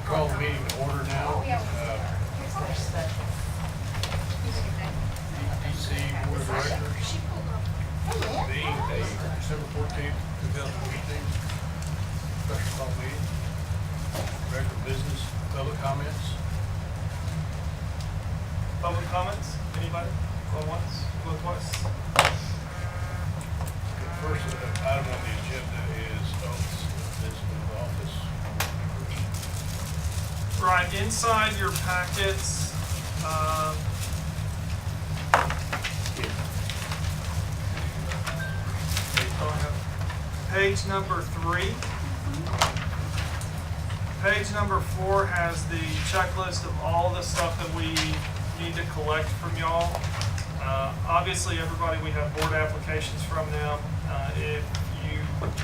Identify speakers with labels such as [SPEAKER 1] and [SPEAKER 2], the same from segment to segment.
[SPEAKER 1] call the meeting to order now. EDC Board of Directors, being a December 14th, 2018, special call meeting. Regular business, public comments.
[SPEAKER 2] Public comments? Anybody? Going once? Going twice?
[SPEAKER 1] The first item on the agenda is oaths of visiting office.
[SPEAKER 2] Right, inside your packets, page number 3. Page number 4 has the checklist of all the stuff that we need to collect from y'all. Obviously, everybody, we have board applications from them.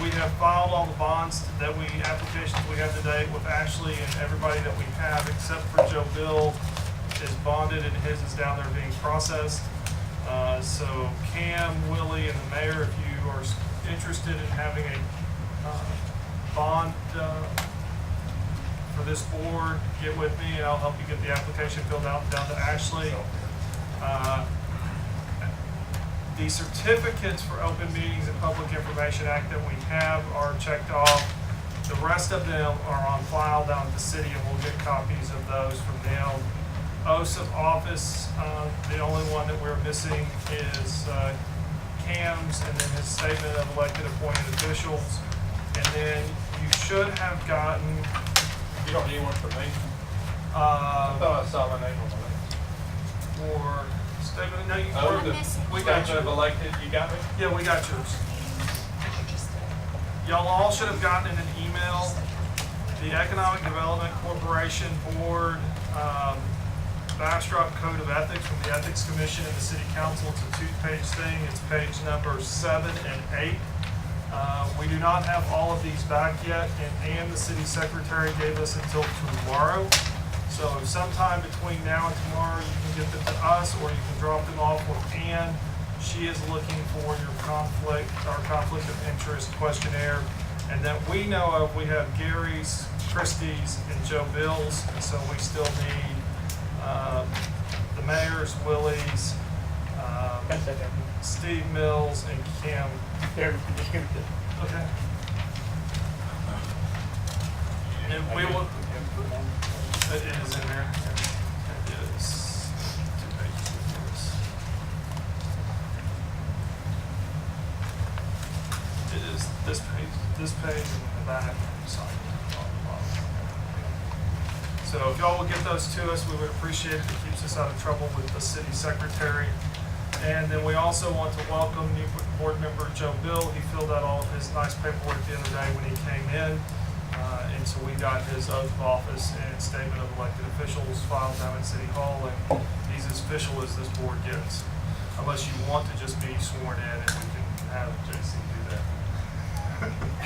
[SPEAKER 2] We have filed all the bonds applications we have today with Ashley, and everybody that we have except for Joe Bill is bonded and his is down there being processed. So Cam, Willie, and the mayor, if you are interested in having a bond for this board, get with me and I'll help you get the application filled out down to Ashley. The certificates for Open Meetings and Public Information Act that we have are checked off. The rest of them are on file down at the city, and we'll get copies of those from them. Oaths of office, the only one that we're missing is Cam's, and then his statement of elected appointed officials. And then you should have gotten.
[SPEAKER 3] You don't need one for me? I thought I saw my name on the list.
[SPEAKER 2] For statement, no, you.
[SPEAKER 3] We got you elected. You got me?
[SPEAKER 2] Yeah, we got yours. Y'all all should have gotten in an email the Economic Development Corporation Board Bastrop Code of Ethics from the Ethics Commission and the City Council. It's a 2-page thing. It's page number 7 and 8. We do not have all of these back yet, and the city secretary gave us until tomorrow. So if sometime between now and tomorrow you can get them to us, or you can drop them off with Ann. She is looking for your conflict of interest questionnaire. And that we know of, we have Gary's, Christie's, and Joe Bill's, and so we still need the mayor's, Willie's, Steve Mills, and Kim.
[SPEAKER 4] There, just give it to.
[SPEAKER 2] Okay. And we will. It is in there. It is 2 pages before this. It is this page, and the back. So if y'all will get those to us, we would appreciate it. It keeps us out of trouble with the city secretary. And then we also want to welcome new board member Joe Bill. He filled out all of his nice paperwork the other day when he came in. And so we got his oath of office and statement of elected officials filed down at City Hall, and he's as official as this board gets. Unless you want to just be sworn in, and we can have JC do that.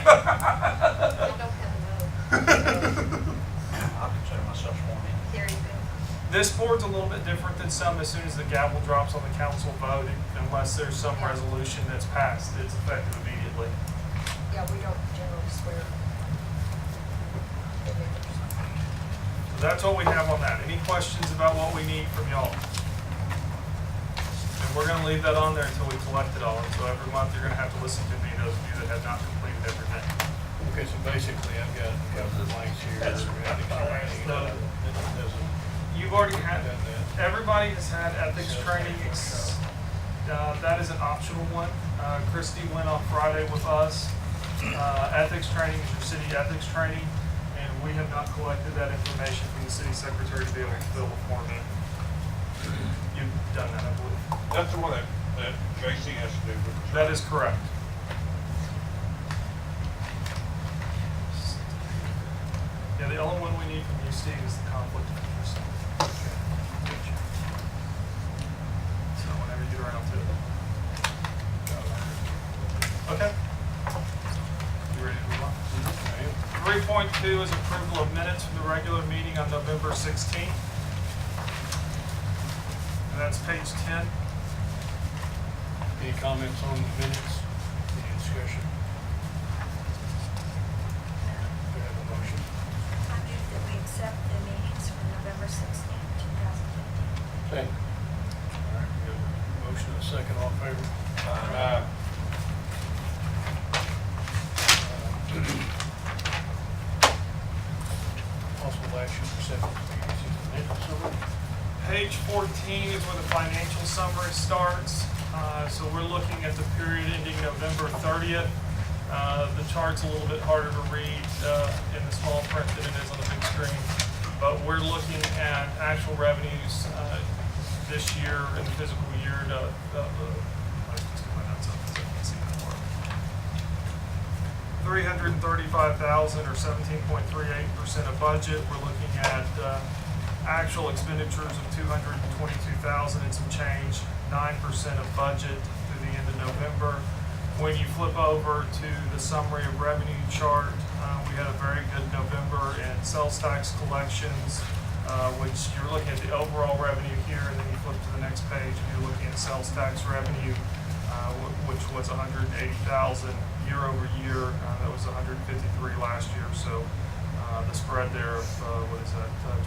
[SPEAKER 5] I don't have a vote.
[SPEAKER 3] I consider myself sworn in.
[SPEAKER 5] There you go.
[SPEAKER 2] This board's a little bit different than some. As soon as the gavel drops on the council vote, unless there's some resolution that's passed, it's effective immediately.
[SPEAKER 5] Yeah, we don't generally swear.
[SPEAKER 2] So that's what we have on that. Any questions about what we need from y'all? And we're going to leave that on there until we collect it all. And so every month you're going to have to listen to me, those of you that have not completed everything.
[SPEAKER 1] Okay, so basically I've got the blanks here.
[SPEAKER 3] That's
[SPEAKER 1] ethics training,
[SPEAKER 2] You've already had,
[SPEAKER 1] done that.
[SPEAKER 2] everybody has had ethics training. That is an optional one. Christy went on Friday with us. Ethics training is your city ethics training, and we have not collected that information from the city secretary to be able to fill the form in. You've done that, I believe.
[SPEAKER 3] That's the one that JC has to do with.
[SPEAKER 2] That is correct. Yeah, the only one we need from you, Steve, is the conflict of interest. So whenever you get around to it. Okay. You ready to move on? 3.2 is approval of minutes from the regular meeting on November 16th. And that's page 10.
[SPEAKER 1] Any comments on the minutes? Any discussion? Do we have a motion?
[SPEAKER 5] I move that we accept
[SPEAKER 2] Page 14 is where the financial summary starts. So we're looking at the period ending November 30th. The chart's a little bit harder to read in the small print than it is on the big screen. But we're looking at actual revenues this year in the physical year to, let's just get my notes up so I can see that more. 335,000 or 17.38% of budget. We're looking at actual expenditures of 222,000 and some change, 9% of budget through the end of November. When you flip over to the summary of revenue chart, we had a very good November in sales tax collections, which you're looking at the overall revenue here, and then you flip to the next page and you're looking at sales tax revenue, which was 180,000 year over year. That was 153 last year, so the spread there of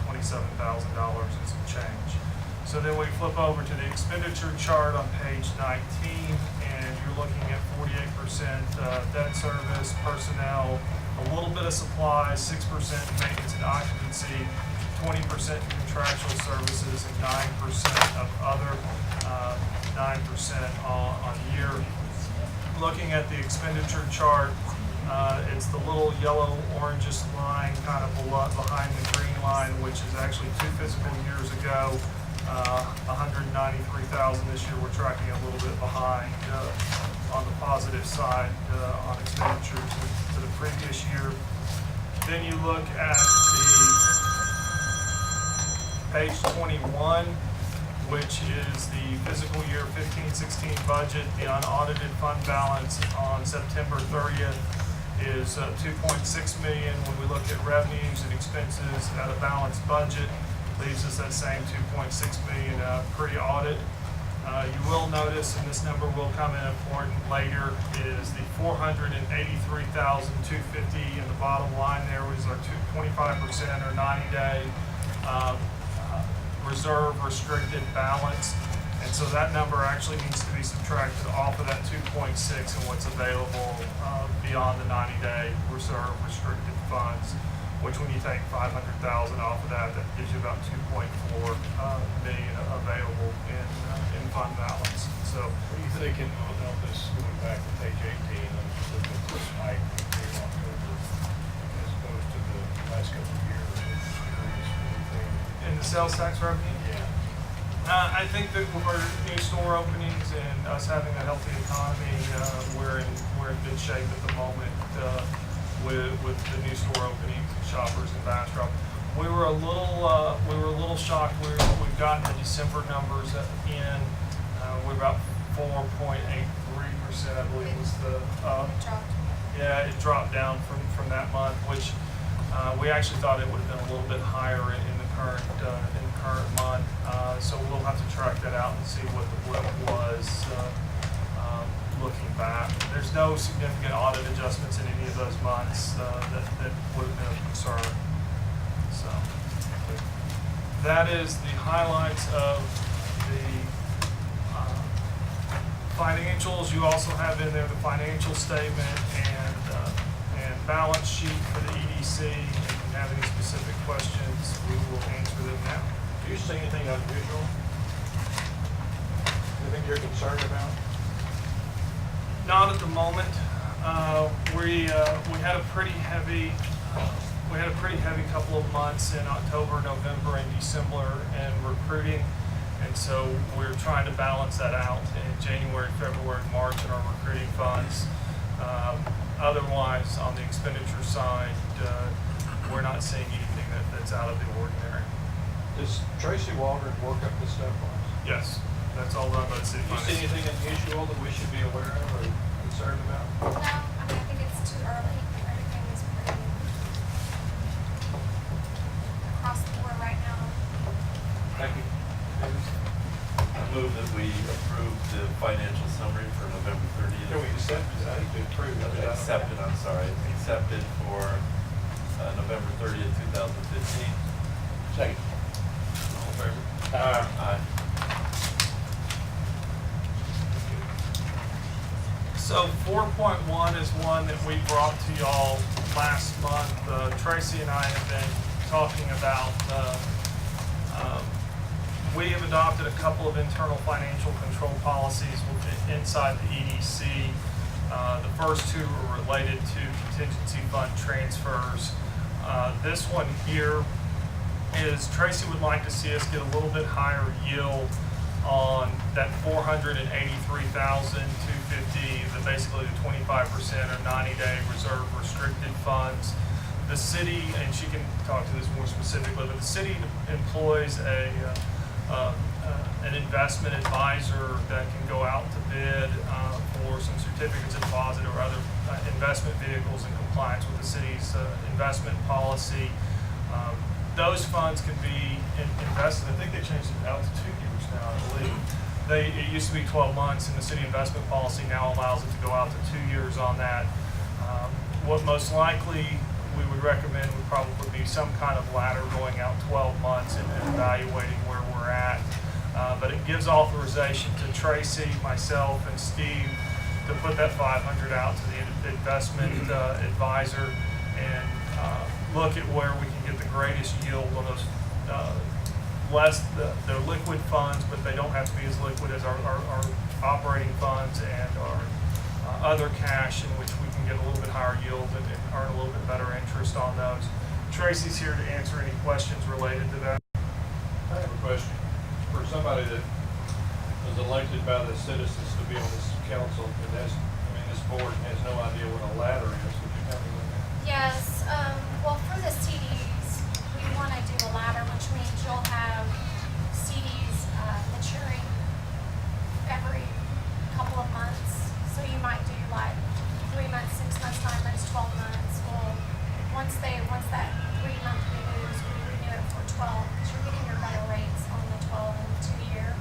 [SPEAKER 2] $27,000 and some change. So then we flip over to the expenditure chart on page 19, and you're looking at 48% debt service, personnel, a little bit of supplies, 6% maintenance and occupancy, 20% contractual services, and 9% of other, 9% on year. Looking at the expenditure chart, it's the little yellow orangish line kind of behind the green line, which is actually 2 fiscal years ago. 193,000 this year. We're tracking a little bit behind on the positive side on expenditures to the previous year. Then you look at the page 21, which is the fiscal year 15-16 budget. The unaudited fund balance on September 30th is 2.6 million. When we look at revenues and expenses at a balanced budget, leaves us that same 2.6 million pre-audit. You will notice, and this number will come in important later, is the 483,250 in the bottom line there was our 25% or 90-day reserve restricted balance. And so that number actually needs to be subtracted off of that 2.6 and what's available beyond the 90-day reserve restricted funds, which when you take 500,000 off of that, that gives you about 2.4 million available in fund balance. So
[SPEAKER 4] What do you think in all this, going back to page 18, I'm just looking at this spike in October as opposed to the last couple of years?
[SPEAKER 2] in the sales tax revenue,
[SPEAKER 4] Yeah.
[SPEAKER 2] I think that with our new store openings and us having a healthy economy, we're in good shape at the moment with the new store openings and Shoppers and Bastrop. We were a little shocked. We've gotten the December numbers in. We're about 4.83%, I believe was the. Yeah, it dropped down from that month, which we actually thought it would have been a little bit higher in the current month. So we'll have to track that out and see what the blip was looking back. There's no significant audit adjustments in any of those months that would have been a concern. So that is the highlights of the financials. You also have in there the financial statement and balance sheet for the EDC. If you have any specific questions, we will answer them now.
[SPEAKER 4] Do you see anything unusual? Anything you're concerned about?
[SPEAKER 2] Not at the moment. We had a pretty heavy couple of months in October, November, and December in recruiting, and so we're trying to balance that out in January, February, March in our recruiting funds. Otherwise, on the expenditure side, we're not seeing anything that's out of the ordinary.
[SPEAKER 3] Does Tracy Waldron work up this stuff for us?
[SPEAKER 2] Yes, that's all done by the city.
[SPEAKER 3] Do you see anything unusual that we should be aware of or concerned about?
[SPEAKER 5] No, I mean, I think it's too early. Everything is pretty across the board right now.
[SPEAKER 3] Thank you.
[SPEAKER 6] I move that we approve the financial summary for November 30th.
[SPEAKER 3] Can we accept it? I need to approve it.
[SPEAKER 6] Accepted, I'm sorry, accepted for November 30th, 2015.
[SPEAKER 4] Second.
[SPEAKER 6] All in favor? Aye.
[SPEAKER 2] So 4.1 is one that we brought to y'all last month. Tracy and I have been talking about We have adopted a couple of internal financial control policies inside the EDC. The first two are related to contingency fund transfers. This one here is Tracy would like to see us get a little bit higher yield on that $483,250, basically the 25% or 90-day reserve restricted funds. The city, and she can talk to this more specifically, but the city employs an investment advisor that can go out to bid for some certificates of deposit or other investment vehicles in compliance with the city's investment policy. Those funds can be invested. I think they changed it out to 2 years now, I believe. It used to be 12 months, and the city investment policy now allows it to go out to 2 years on that. What most likely we would recommend would probably be some kind of ladder going out 12 months and evaluating where we're at. But it gives authorization to Tracy, myself, and Steve to put that 500 out to the investment advisor and look at where we can get the greatest yield on those they're liquid funds, but they don't have to be as liquid as our operating funds and our other cash, in which we can get a little bit higher yield and earn a little bit better interest on those. Tracy's here to answer any questions related to that.
[SPEAKER 3] I have a question. For somebody that was elected by the citizens to be on this council, and this board has no idea what a ladder is, would you tell me what that is?
[SPEAKER 5] Yes, well, for the CDs, we want to do a ladder, which means you'll have CDs maturing every couple of months. So you might do like 3 months, 6 months, 9 months, 12 months. Well, once that 3-month renews, we renew it for 12, because you're getting your better rates on the 12 and 2-year.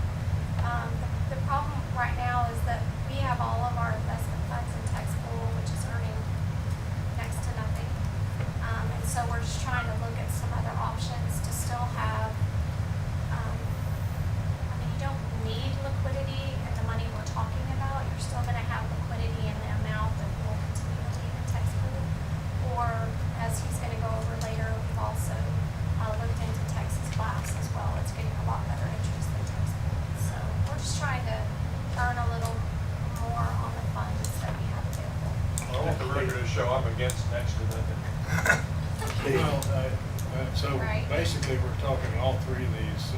[SPEAKER 5] The problem right now is that we have all of our investment funds in tax pool, which is earning next to nothing. And so we're just trying to look at some other options to still have, you don't need liquidity in the money we're talking about. You're still going to have liquidity in the amount that will continue to leave in tax pool. Or, as he's going to go over later, we've also looked into Texas class as well. It's getting a lot better interest than tax pool. So we're just trying to earn a little more on the funds that we have available.
[SPEAKER 3] I want the record to show I'm against next to nothing.
[SPEAKER 4] Well, so
[SPEAKER 5] Right.
[SPEAKER 4] basically, we're talking all three of these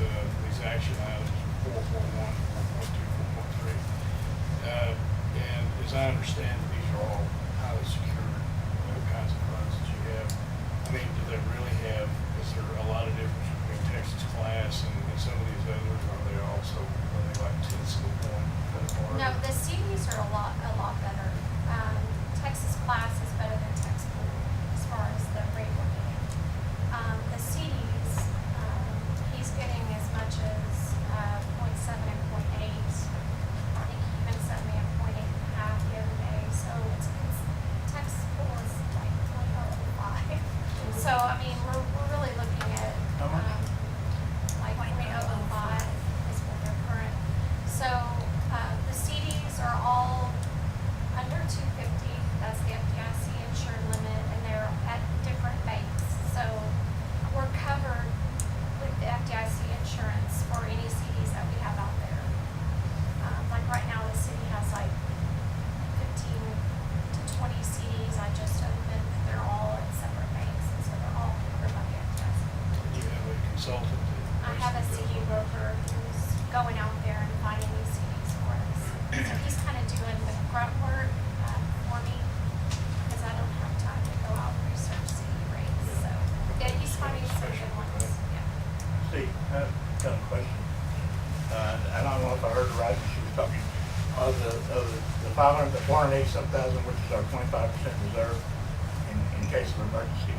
[SPEAKER 4] action items, 4.1, 4.2, 4.3. And as I understand, these are all highly secured kinds of funds that you have. I mean, do they really have, is there a lot of difference between Texas class and some of these others? Are they like 10 school point?
[SPEAKER 5] No, the CDs are a lot better. Texas class is better than tax pool as far as the rate we're getting. The CDs, he's getting as much as 0.7 and 0.8. I think he even sent me a 0.8 and a half the other day. So it's tax pool is like 0.05. So I mean, we're really looking at like 0.05 is what they're current. So the CDs are all under 250. That's the FDIC insured limit, and they're at different banks. So we're covered with the FDIC insurance for any CDs that we have out there. Like right now, the city has like 15 to 20 CDs I just opened. They're all at separate banks, and so they're all covered by the FDIC.
[SPEAKER 4] You have a consultant that
[SPEAKER 5] I have a
[SPEAKER 4] basically
[SPEAKER 5] CD
[SPEAKER 4] does all that.
[SPEAKER 5] broker who's going out there and finding these CDs for us. So he's kind of doing the grunt work for me, because I don't have time to go out and research CD rates. So yeah, he's finding some good ones. Yeah.
[SPEAKER 7] Steve, I have a question. I don't know if I heard it right when she was talking. Of the 480-something, which is our 25% reserve in case of emergency.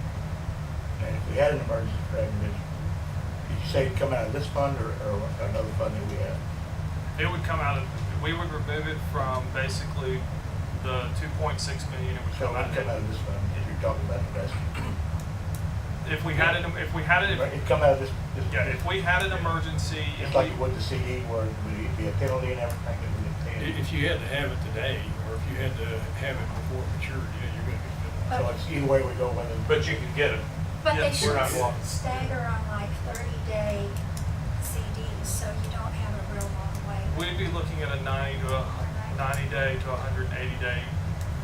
[SPEAKER 7] And if we had an emergency, Craig, did you say it'd come out of this fund or another fund that we have?
[SPEAKER 2] It would come out of, we would remove it from basically the 2.6 million. It would
[SPEAKER 7] So
[SPEAKER 2] come out.
[SPEAKER 7] it'd come out of this fund, if you're talking about investment.
[SPEAKER 2] If we had it,
[SPEAKER 7] It'd come out of this.
[SPEAKER 2] yeah, if we had an emergency,
[SPEAKER 7] Just like it would the CD, where it would be a penalty and everything that we would pay.
[SPEAKER 4] If you had to have it today, or if you had to have it before it matured, yeah, you're gonna be good.
[SPEAKER 7] So it's either way we go, whether.
[SPEAKER 3] But you can get it.
[SPEAKER 8] But they
[SPEAKER 2] Yes,
[SPEAKER 8] should
[SPEAKER 3] we're not walking.
[SPEAKER 8] stagger on like 30-day CDs, so
[SPEAKER 2] We'd be looking at a 90 day to 180 day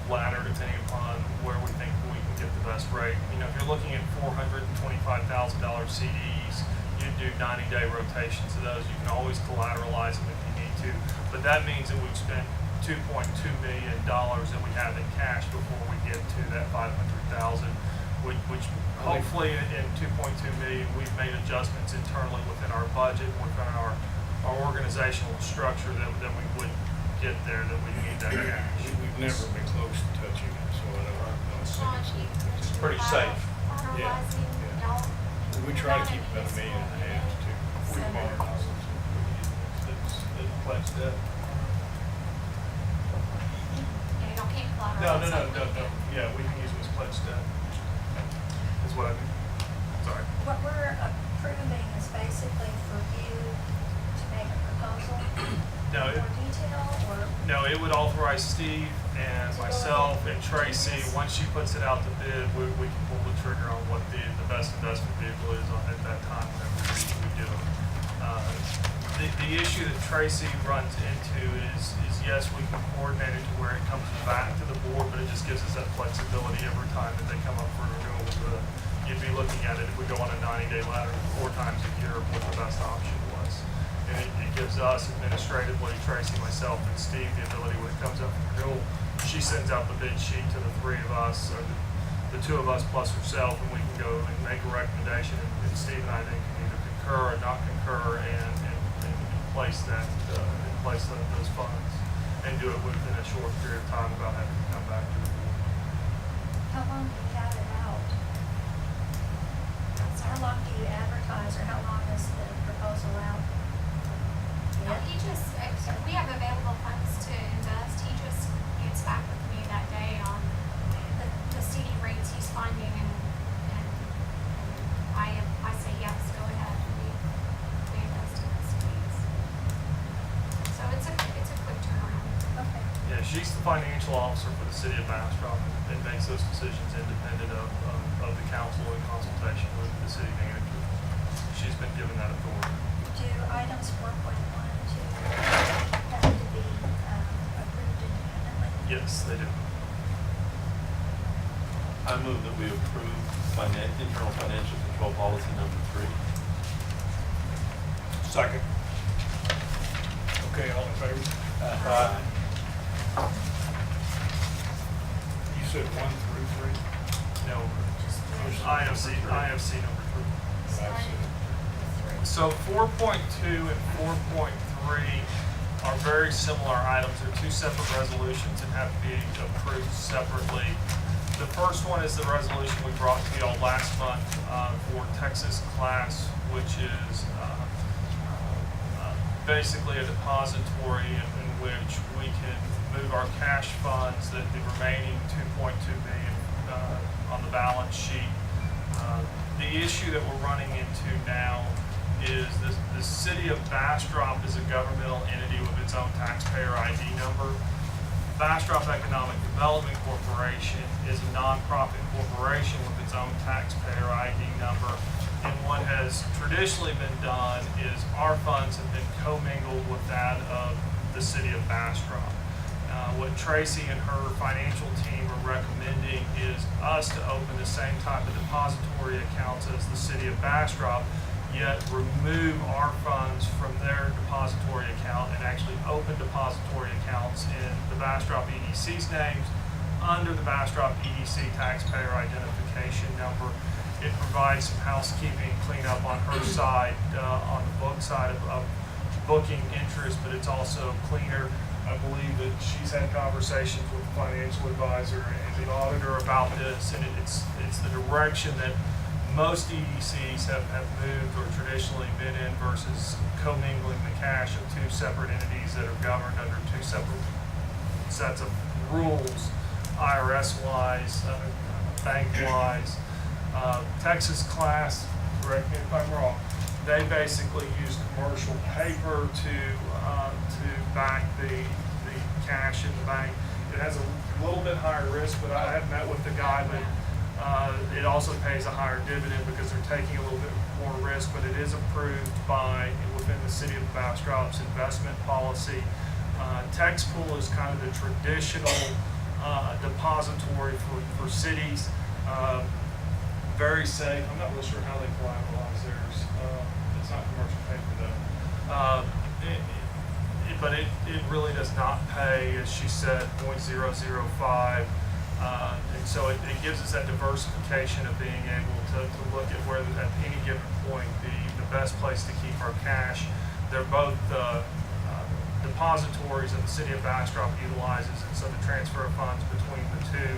[SPEAKER 2] ladder, depending upon where we think we can get the best rate. You know, if you're looking at $425,000 CDs, you'd do 90-day rotations of those. You can always collateralize them if you need to, but that means that we've spent $2.2 million that we have in cash before we get to that 500,000, which hopefully in 2.2 million, we've made adjustments internally within our budget, within our organizational structure that we would get there, that we need that cash.
[SPEAKER 4] We've never been close to touching it, so I don't know.
[SPEAKER 5] Sean, you mentioned
[SPEAKER 3] pretty
[SPEAKER 5] about
[SPEAKER 3] safe.
[SPEAKER 5] Collateralizing,
[SPEAKER 4] Yeah.
[SPEAKER 5] y'all.
[SPEAKER 4] We try to keep about $1 million and a half too.
[SPEAKER 5] So-
[SPEAKER 4] We borrow.
[SPEAKER 3] It's pledged debt.
[SPEAKER 5] Yeah, y'all can't
[SPEAKER 2] No,
[SPEAKER 5] collateralize.
[SPEAKER 2] yeah, we can use it as pledged debt, is what I mean. Sorry.
[SPEAKER 8] What we're approving is basically for you to make a proposal
[SPEAKER 2] No,
[SPEAKER 8] for detail, or
[SPEAKER 2] No, it would authorize Steve and myself and Tracy, once she puts it out to bid, we can pull the trigger on what the best investment vehicle is on at that time whenever we do it. The issue that Tracy runs into is yes, we can coordinate it to where it comes back to the board, but it just gives us that flexibility every time that they come up for renewal. You'd be looking at it if we go on a 90-day ladder 4 times a year, what the best option was. And it gives us administratively, Tracy, myself, and Steve, the ability when it comes up for renewal, she sends out the bid sheet to the 3 of us, or the 2 of us plus herself, and we can go and make a recommendation, and Steve and I then can either concur or not concur and place those funds and do it within a short period of time without having to come back to the board.
[SPEAKER 8] how long do you have it out? How long do you advertise, or how long is the proposal out?
[SPEAKER 5] No,
[SPEAKER 8] Yeah.
[SPEAKER 5] he just, we have available funds to invest. He just gets back with me that day on the CD rates he's finding, and I say, yes, go ahead, we invest in the CDs. So it's a quick turnaround.
[SPEAKER 8] Okay.
[SPEAKER 2] Yeah, she's the financial officer for the city of Bastrop and makes those decisions independent of the council in consultation with the city manager. She's been given that authority.
[SPEAKER 8] Do items 4.1 and 2 have to be approved independently?
[SPEAKER 2] Yes, they do.
[SPEAKER 6] I move that we approve internal financial control policy number 3.
[SPEAKER 4] Second. Okay, all in favor? You said 1 through 3?
[SPEAKER 2] No,
[SPEAKER 5] Just
[SPEAKER 2] IFC number 3.
[SPEAKER 8] Starting with 3.
[SPEAKER 2] So 4.2 and 4.3 are very similar items. They're 2 separate resolutions and have to be approved separately. The first one is the resolution we brought to y'all last month for Texas class, which is basically a depository in which we can move our cash funds, that the remaining 2.2 billion on the balance sheet. The issue that we're running into now is the city of Bastrop is a governmental entity with its own taxpayer ID number. Bastrop Economic Development Corporation is a nonprofit corporation with its own taxpayer ID number. And what has traditionally been done is our funds have been commingled with that of the city of Bastrop. What Tracy and her financial team are recommending is us to open the same type of depository accounts as the city of Bastrop, yet remove our funds from their depository account and actually open depository accounts in the Bastrop EDC's names under the Bastrop EDC taxpayer identification number. It provides some housekeeping cleanup on her side, on the book side of booking interest, but it's also cleaner. I believe that she's had conversations with the financial advisor and the auditor about this, and it's the direction that most EDCs have moved or traditionally been in versus commingling the cash of 2 separate entities that are governed under 2 separate sets of rules, IRS-wise, bank-wise. Texas class, correct me if I'm wrong, they basically use commercial paper to back the cash in the bank. It has a little bit higher risk, but I have met with the guy, but it also pays a higher dividend because they're taking a little bit more risk, but it is approved by, within the city of Bastrop's investment policy. Tax pool is kind of the traditional depository for cities. Very safe. I'm not really sure how they collateralize theirs. It's not commercial paper though. But it really does not pay, as she said, 0.005. And so it gives us that diversification of being able to look at where at any given point the best place to keep our cash. They're both depositories that the city of Bastrop utilizes, and so the transfer of funds between the two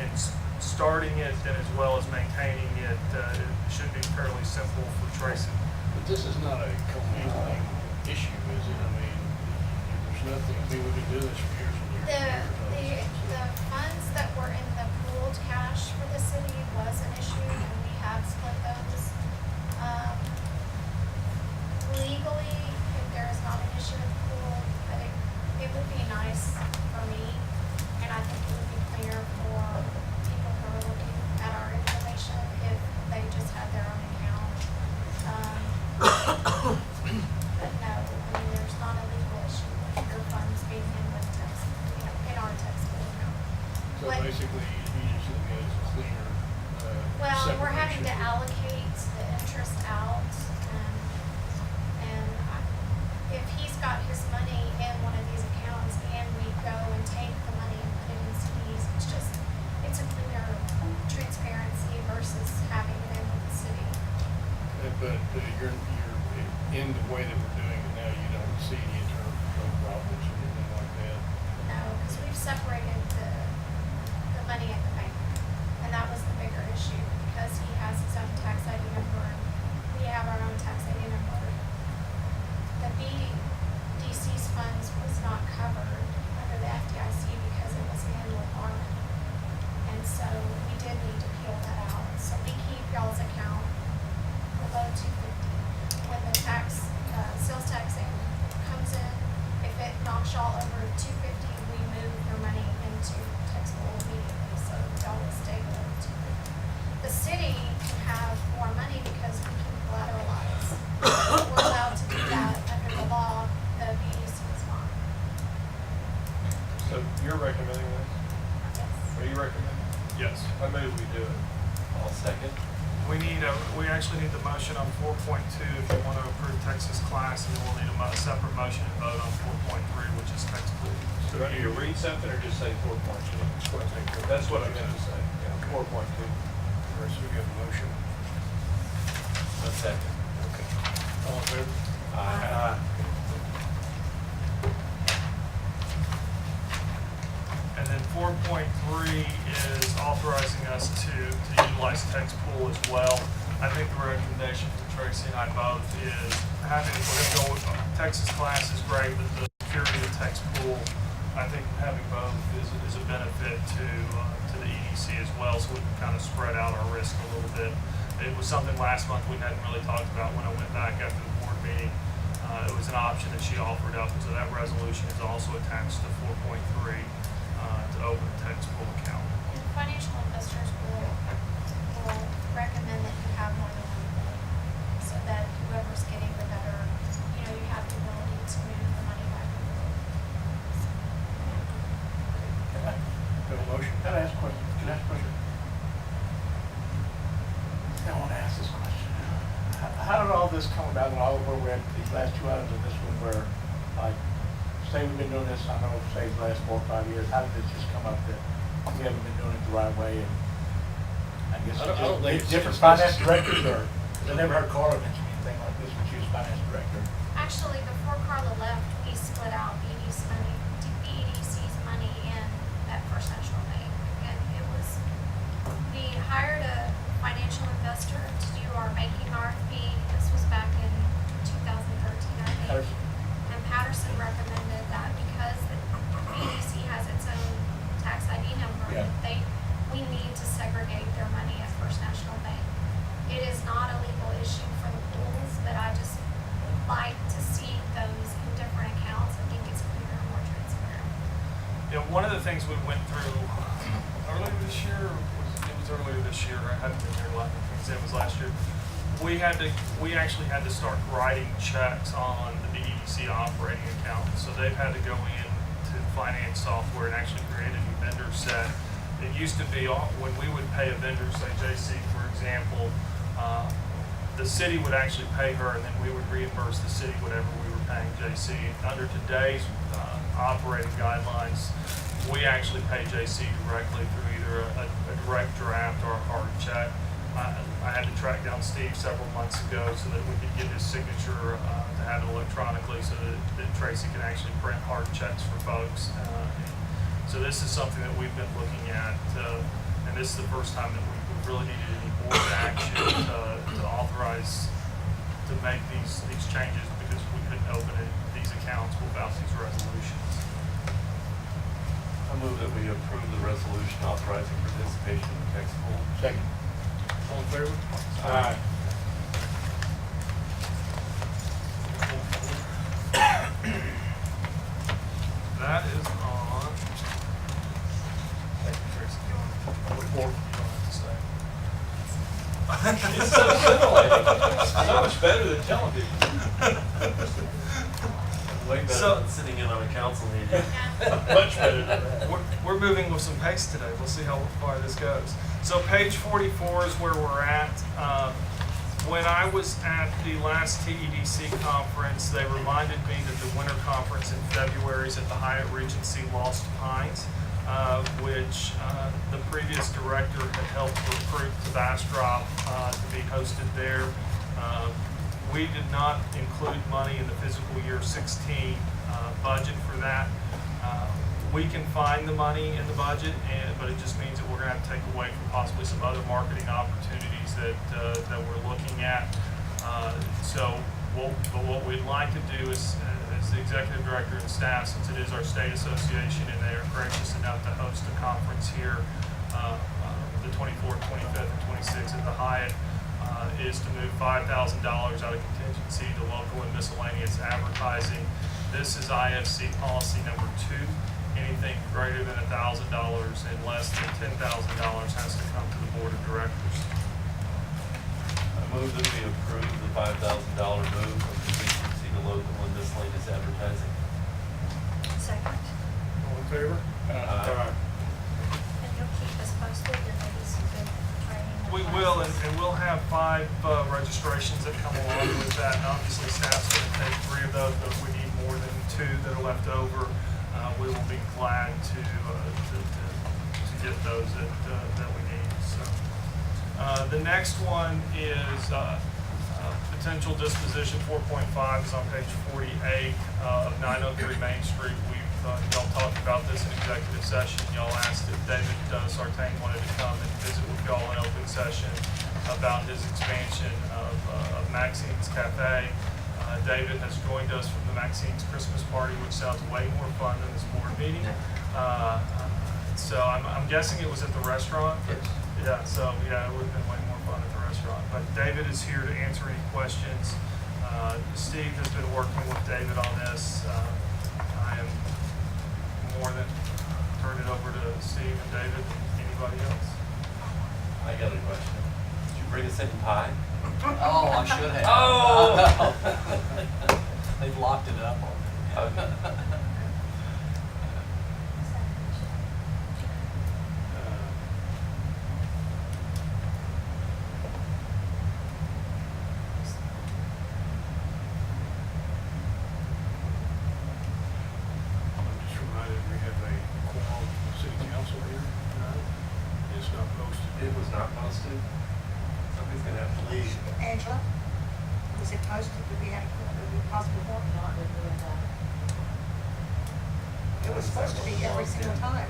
[SPEAKER 2] and starting it and as well as maintaining it, it should be fairly simple for Tracy.
[SPEAKER 4] But this is not a commingling issue, is it? I mean, there's nothing, I mean, we've been doing this for years and years.
[SPEAKER 5] The funds that were in the pooled cash for the city was an issue, and we have split those. Legally, if there is not an issue with the pool, but it would be nice for me, and I think it would be clear for people who are looking at our information if they just had their own account. But no, I mean, there's not a legal issue with your funds being in with tax, in our tax pool account.
[SPEAKER 4] So
[SPEAKER 5] What-
[SPEAKER 4] basically, you just look at it as a cleaner,
[SPEAKER 5] Well, we're having to
[SPEAKER 4] separation.
[SPEAKER 5] allocate the interest out, and if he's got his money in one of these accounts and we go and take the money and put it in CDs, it's a cleaner transparency versus having it in with the city.
[SPEAKER 4] But you're in the way that we're doing it now, you don't see any internal control problems or anything like that.
[SPEAKER 5] No, because we've separated the money at the bank, and that was the bigger issue, because he has his own tax ID number, and we have our own tax ID number. The BDC's funds was not covered under the FDIC because it was handled with our money, and so we did need to peel that out. So we keep y'all's account below 250. When the sales tax comes in, if it knocks y'all over 250, we move your money into tax pool immediately, so y'all will stay below 250. The city can have more money because we can collateralize. We're allowed to do that under the law, the BDC is not.
[SPEAKER 3] So you're recommending this?
[SPEAKER 5] Yes.
[SPEAKER 3] Are you recommending?
[SPEAKER 2] Yes.
[SPEAKER 3] I move we do it.
[SPEAKER 6] I'll second.
[SPEAKER 2] We actually need the motion on 4.2 if you want to approve Texas class, and then we'll need a separate motion and vote on 4.3, which is tax pool.
[SPEAKER 3] So do you read something or just say 4.2? That's what I meant to say, yeah, 4.2.
[SPEAKER 4] All right, so we have a motion.
[SPEAKER 6] A second.
[SPEAKER 4] Okay. All in favor?
[SPEAKER 6] Aye.
[SPEAKER 2] And then 4.3 is authorizing us to utilize tax pool as well. I think the recommendation from Tracy and I both is having, we're gonna go with Texas class is great, but the security of tax pool, I think having both is a benefit to the EDC as well, so we can kind of spread out our risk a little bit. It was something last month we hadn't really talked about when I went back after the board meeting. It was an option that she offered up, and so that resolution is also attached to 4.3 to open the tax pool account.
[SPEAKER 5] And financial investors will recommend that you have more than one pool, so that whoever's getting the better, you have the ability to move the money back and forth.
[SPEAKER 7] Can I
[SPEAKER 4] Have a motion?
[SPEAKER 7] can I ask a question? Can I ask a question? I want to ask this question. How did all this come about, and all where we're at, these last two items of this one, where, like, say we've been doing this, I know, say the last 4 or 5 years, how did this just come up that we haven't been doing it the right way? And I guess
[SPEAKER 4] I don't think
[SPEAKER 7] it's
[SPEAKER 4] it's
[SPEAKER 7] different
[SPEAKER 4] just
[SPEAKER 7] finance
[SPEAKER 4] this.
[SPEAKER 7] directors, or, 'cause I never heard Carla mention anything like this when she was finance director.
[SPEAKER 5] Actually, before Carla left, we split out BEDC's money in that First National Bank. And we hired a financial investor to do our banking RFP. This was back in 2013, I think.
[SPEAKER 7] Patterson.
[SPEAKER 5] And Patterson recommended that because the BDC has its own tax ID number,
[SPEAKER 7] Yeah.
[SPEAKER 5] we need to segregate their money at First National Bank. It is not a legal issue for the pools, but I just would like to see those in different accounts. I think it's cleaner and more transparent.
[SPEAKER 2] One of the things we went through earlier this year, it was earlier this year, I haven't been think it was last year. We actually had to start writing checks on the EDC operating account. So they've had to go in to finance software and actually create a new vendor set. It used to be when we would pay a vendor, say JC, for example, the city would actually pay her, and then we would reimburse the city whatever we were paying JC. Under today's operating guidelines, we actually pay JC directly through either a direct draft or a hard check. I had to track down Steve several months ago so that we could get his signature to have it electronically so that Tracy can actually print hard checks for folks. So this is something that we've been looking at, and this is the first time that we really needed any board action to authorize to make these changes because we couldn't open these accounts without these resolutions.
[SPEAKER 6] I move that we approve the resolution authorizing participation in the tax pool.
[SPEAKER 7] Second.
[SPEAKER 1] All in favor?
[SPEAKER 7] Aye.
[SPEAKER 2] That is on. Thank you, Tracy.
[SPEAKER 7] Report.
[SPEAKER 3] It's so scintillating. So much better than television.
[SPEAKER 6] Way better
[SPEAKER 2] So-
[SPEAKER 6] than sitting in on a council meeting.
[SPEAKER 3] Much better than that.
[SPEAKER 2] We're moving with some pace today. We'll see how far this goes. So page 44 is where we're at. When I was at the last TEDC conference, they reminded me that the winter conference in February is at the Hyatt Regency Lost Pines, which the previous director had helped recruit to Bastrop to be hosted there. We did not include money in the fiscal year 16 budget for that. We can find the money in the budget, but it just means that we're going to have to take away from possibly some other marketing opportunities that we're looking at. But what we'd like to do is, as the executive director and staff, since it is our state association and they are gracious enough to host a conference here, the 24th, 25th, and 26th at the Hyatt, is to move $5,000 out of contingency to local and miscellaneous advertising. This is IFC policy number 2. Anything greater than $1,000 and less than $10,000 has to come to the board of directors.
[SPEAKER 6] I move that we approve the $5,000 move from contingency to local and miscellaneous advertising.
[SPEAKER 8] Second.
[SPEAKER 1] All in favor?
[SPEAKER 8] And you'll keep us posted and maybe some good training.
[SPEAKER 2] We will, and we'll have 5 registrations that come along with that. And obviously, staff's going to take 3 of those, but if we need more than 2 that are left over, we will be glad to get those that we need. So, the next one is potential disposition 4.5 is on page 48 of 903 Main Street. Y'all talked about this in executive session. Y'all asked if David Sartain wanted to come and visit with y'all in open session about his expansion of Maxine's Cafe. David has joined us from the Maxine's Christmas party, which sounds way more fun than this board meeting. So I'm guessing it was at the restaurant. Yeah, so yeah, it would have been way more fun at the restaurant. But David is here to answer any questions. Steve has been working with David on this. I am more than turn it over to Steve and David and anybody else.
[SPEAKER 6] I got a question. Did you bring us any pie?
[SPEAKER 9] Oh, I should have.
[SPEAKER 6] Oh!
[SPEAKER 9] They've locked it up on me.
[SPEAKER 6] Okay.
[SPEAKER 4] I'm just reminded we have a quorum city council here tonight. It's not posted.
[SPEAKER 6] It was not posted. Somebody's gonna have to leave.
[SPEAKER 10] Angela, was it posted, did we have, would we possibly want not to do that? It was supposed to be every single time.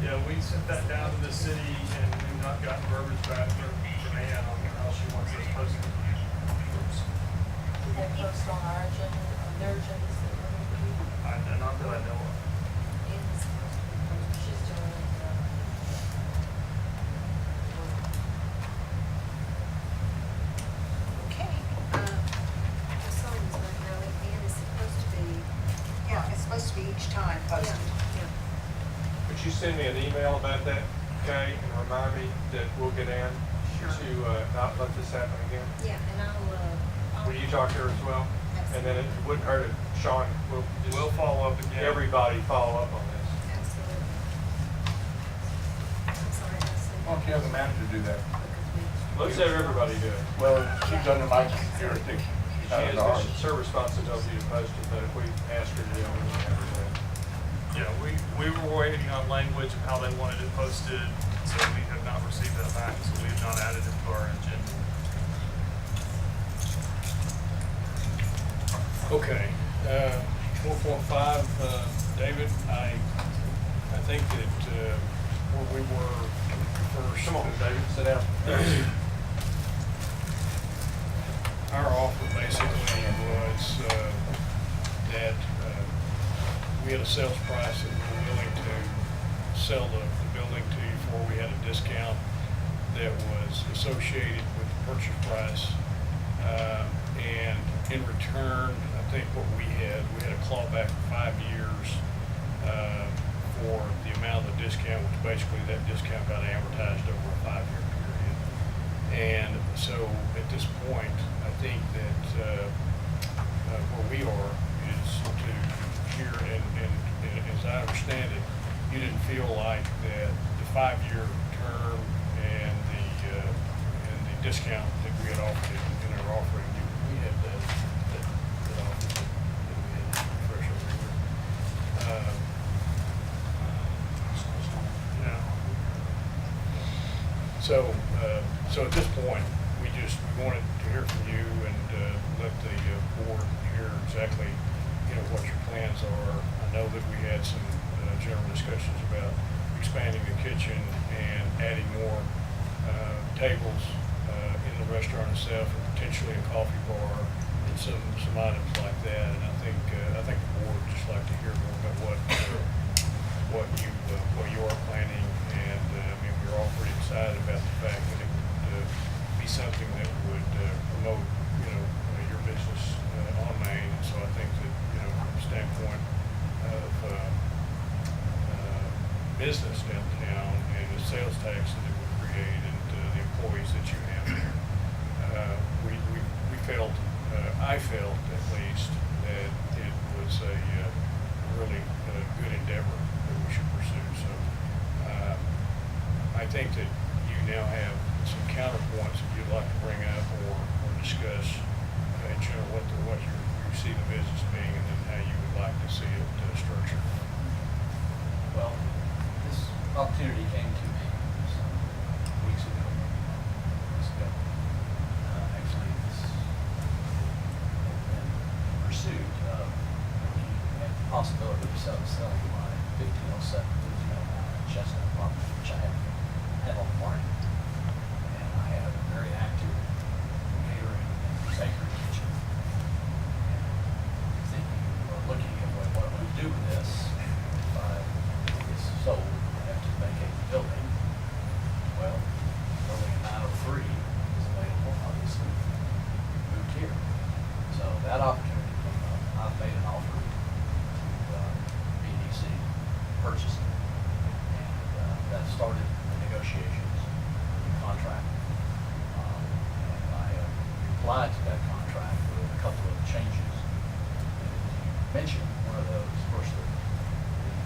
[SPEAKER 2] Yeah, we sent that down to the city and we've not gotten verbiage back from Ann on how she wants us posted.
[SPEAKER 11] Did they post on our agenda, on their agendas that we're going to be?
[SPEAKER 2] Not that I know of.
[SPEAKER 11] It's supposed to be posted, she's doing it.
[SPEAKER 10] Okay,
[SPEAKER 11] The sign is not now, and it's supposed to be.
[SPEAKER 10] yeah, it's supposed to be each time posted.
[SPEAKER 11] Yeah.
[SPEAKER 3] Could you send me an email about that, Kay, and remind me that we'll get in to not let this happen again?
[SPEAKER 10] Yeah, and I'll.
[SPEAKER 3] Will you talk to her as well? And then it wouldn't hurt if Sean will just.
[SPEAKER 2] We'll follow up again.
[SPEAKER 3] Everybody follow up on this.
[SPEAKER 10] Absolutely. I'm sorry, I said.
[SPEAKER 7] Why don't you have the manager do that?
[SPEAKER 3] Let's have everybody do it.
[SPEAKER 7] Well, she's under my jurisdiction. She's
[SPEAKER 3] She
[SPEAKER 7] not
[SPEAKER 3] is,
[SPEAKER 7] under ours.
[SPEAKER 3] it's her responsibility to post it, but if we ask her to do it, we can have her do it.
[SPEAKER 2] Yeah, we were waiting on language of how they wanted it posted, so we have not received that back, so we have not added it to our agenda.
[SPEAKER 4] Okay, 4.5, David, I think that where we were first.
[SPEAKER 3] Come on, David, sit down.
[SPEAKER 4] Our offer basically was that we had a sales price that we were willing to sell the building to you for. We had a discount that was associated with the purchase price. And in return, I think what we had a clawback for 5 years for the amount of the discount, which basically that discount got amortized over a 5-year period. And so at this point, I think that where we are is to hear, and as I understand it, you didn't feel like that the 5-year term and the discount that we had offered in our offering, we had that offer that we had to refresh over here.
[SPEAKER 2] Yeah.
[SPEAKER 4] So at this point, we wanted to hear from you and let the board hear exactly, what your plans are. I know that we had some general discussions about expanding the kitchen and adding more tables in the restaurant itself, and potentially a coffee bar and some items like that. And I think the board would just like to hear more about what you are planning. And we're all pretty excited about the fact that it would be something that would promote your business on Main. And so I think that from the standpoint of business downtown and the sales tax that it would create and the employees that you have there, we felt, I felt at least, that it was a really good endeavor that we should pursue. So I think that you now have some counterpoints that you'd like to bring up or discuss in general what you see the business being, and then how you would like to see it structured.
[SPEAKER 9] Well, this opportunity came to me some weeks ago. Actually, this in pursuit of looking at the possibility of selling my 1507 Chestnut property, which I have on the market. And I have a very active catering and bakery kitchen. And thinking or looking at what I would do with this if I get this sold and have to vacate the building. Well, building 903 is available, obviously. Moved here. So that opportunity came up. I've made an offer to EDC purchase it. And that started the negotiations, the contract. And I replied to that contract with a couple of changes. And you mentioned one of those, of course, the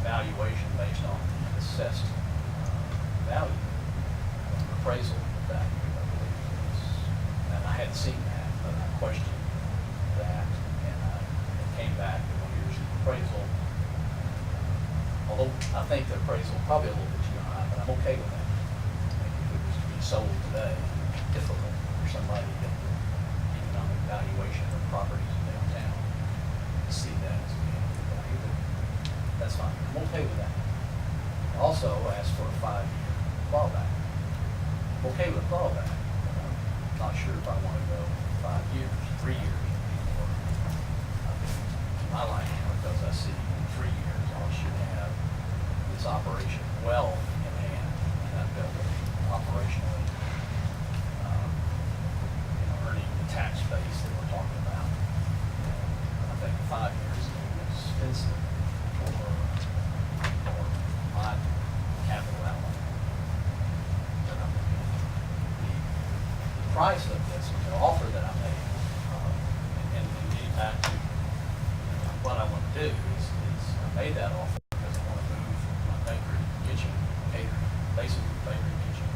[SPEAKER 9] valuation based on the assessed value, appraisal value, I believe it was. And I hadn't seen that, but I questioned that, and it came back, and well, here's the appraisal. Although I think the appraisal probably a little bit too high, but I'm okay with that. I think if it was to be sold today, it's difficult for somebody to get the economic valuation of properties in downtown to see that as being a good value, but that's fine. I'm okay with that. Also asked for a 5-year clawback. I'm okay with a clawback, but I'm not sure if I want to go 5 years. 3 years would be more, to my liking, because I see in 3 years I should have this operation well in hand, and that building operationally, earning the tax base that we're talking about. I think 5 years is expensive for my capital outlay. price of this, the offer that I made, and getting back to what I want to do is I made that offer because I want to move my bakery kitchen, catering, basically bakery kitchen,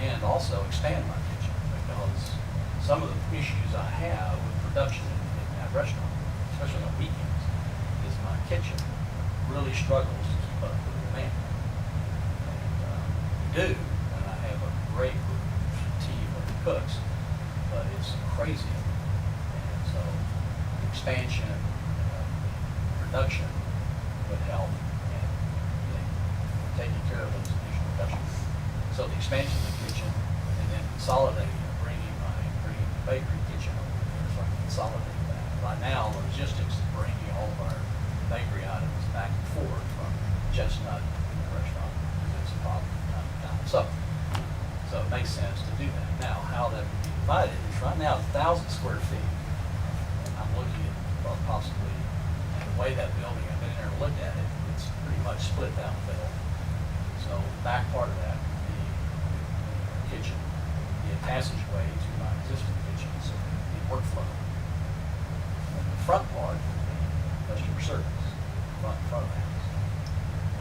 [SPEAKER 9] and also expand my kitchen because some of the issues I have with production in that restaurant, especially on weekends, is my kitchen really struggles to keep up with the demand. And we do, and I have a great team of cooks, but it's crazy. And so expansion, production would help in taking care of those additional productions. So the expansion of the kitchen and then consolidating and bringing the bakery kitchen over there so I can consolidate that. Right now, the logistics of bringing all of our bakery items back and forth from Chestnut in the restaurant is a problem from time to time. So it makes sense to do that. Now, how that would be divided is right now it's 1,000 square feet. And I'm looking at possibly, and the way that building, I've been in there and looked at it, it's pretty much split down the middle. So the back part of that would be the kitchen, be a passageway to my existing kitchen, so it would be workflow. And the front part would be customer service, front of the house.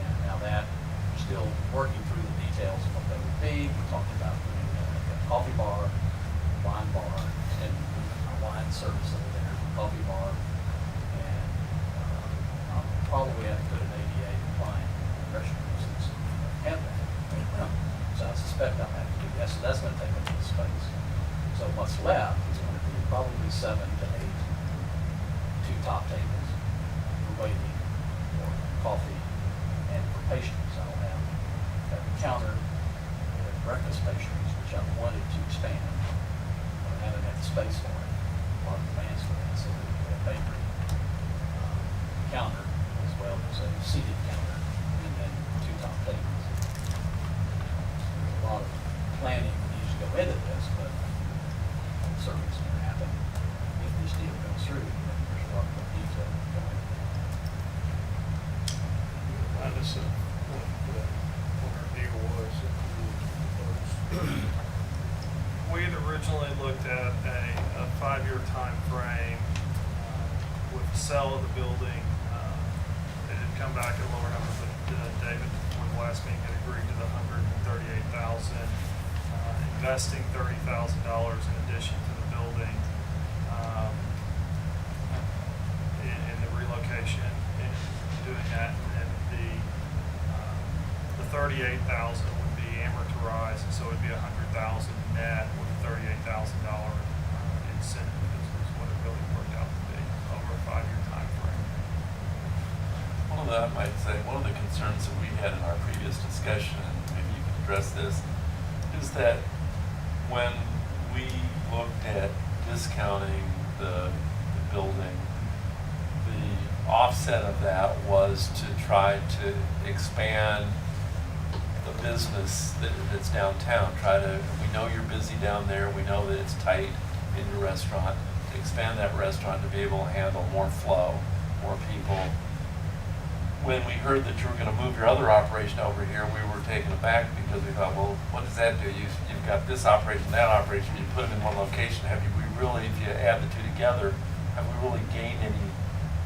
[SPEAKER 9] And now that, we're still working through the details of what that would be. We talked about putting a coffee bar, wine bar, and a wine service over there, coffee bar, and I'll probably have to put an ADA compliant restaurant since I have that. So I suspect I'll have to do that. So that's going to take up some space. So what's left is going to be probably 7 to 8 two-top tables for waiting for coffee and for pastries. I'll have a counter with breakfast pastries, which I wanted to expand. I haven't had the space for it. A lot of demands for that. So a bakery counter as well as a seated counter and then two-top tables. There's a lot of planning that needs to go into this, but certainly it's going to happen if this deal goes through. Then there's a lot more detail going into that.
[SPEAKER 4] Remind us of what our deal was that we proposed.
[SPEAKER 2] We had originally looked at a 5-year time frame with the sale of the building. It had come back at a lower number, but David, when the last meeting, had agreed to the $138,000, investing $30,000 in addition to the building in the relocation and doing that, and the $38,000 would be amortized, and so it'd be $100,000 net with a $38,000 incentive is what it really worked out to be over a 5-year time frame.
[SPEAKER 6] One of the, I might say, one of the concerns that we had in our previous discussion, and maybe you can address this, is that when we looked at discounting the building, the offset of that was to try to expand the business that's downtown. We know you're busy down there, we know that it's tight in your restaurant, to expand that restaurant to be able to handle more flow, more people. When we heard that you were going to move your other operation over here, we were taken aback because we thought, well, what does that do? You've got this operation, that operation, you put them in one location. If you add the two together, have we really gained any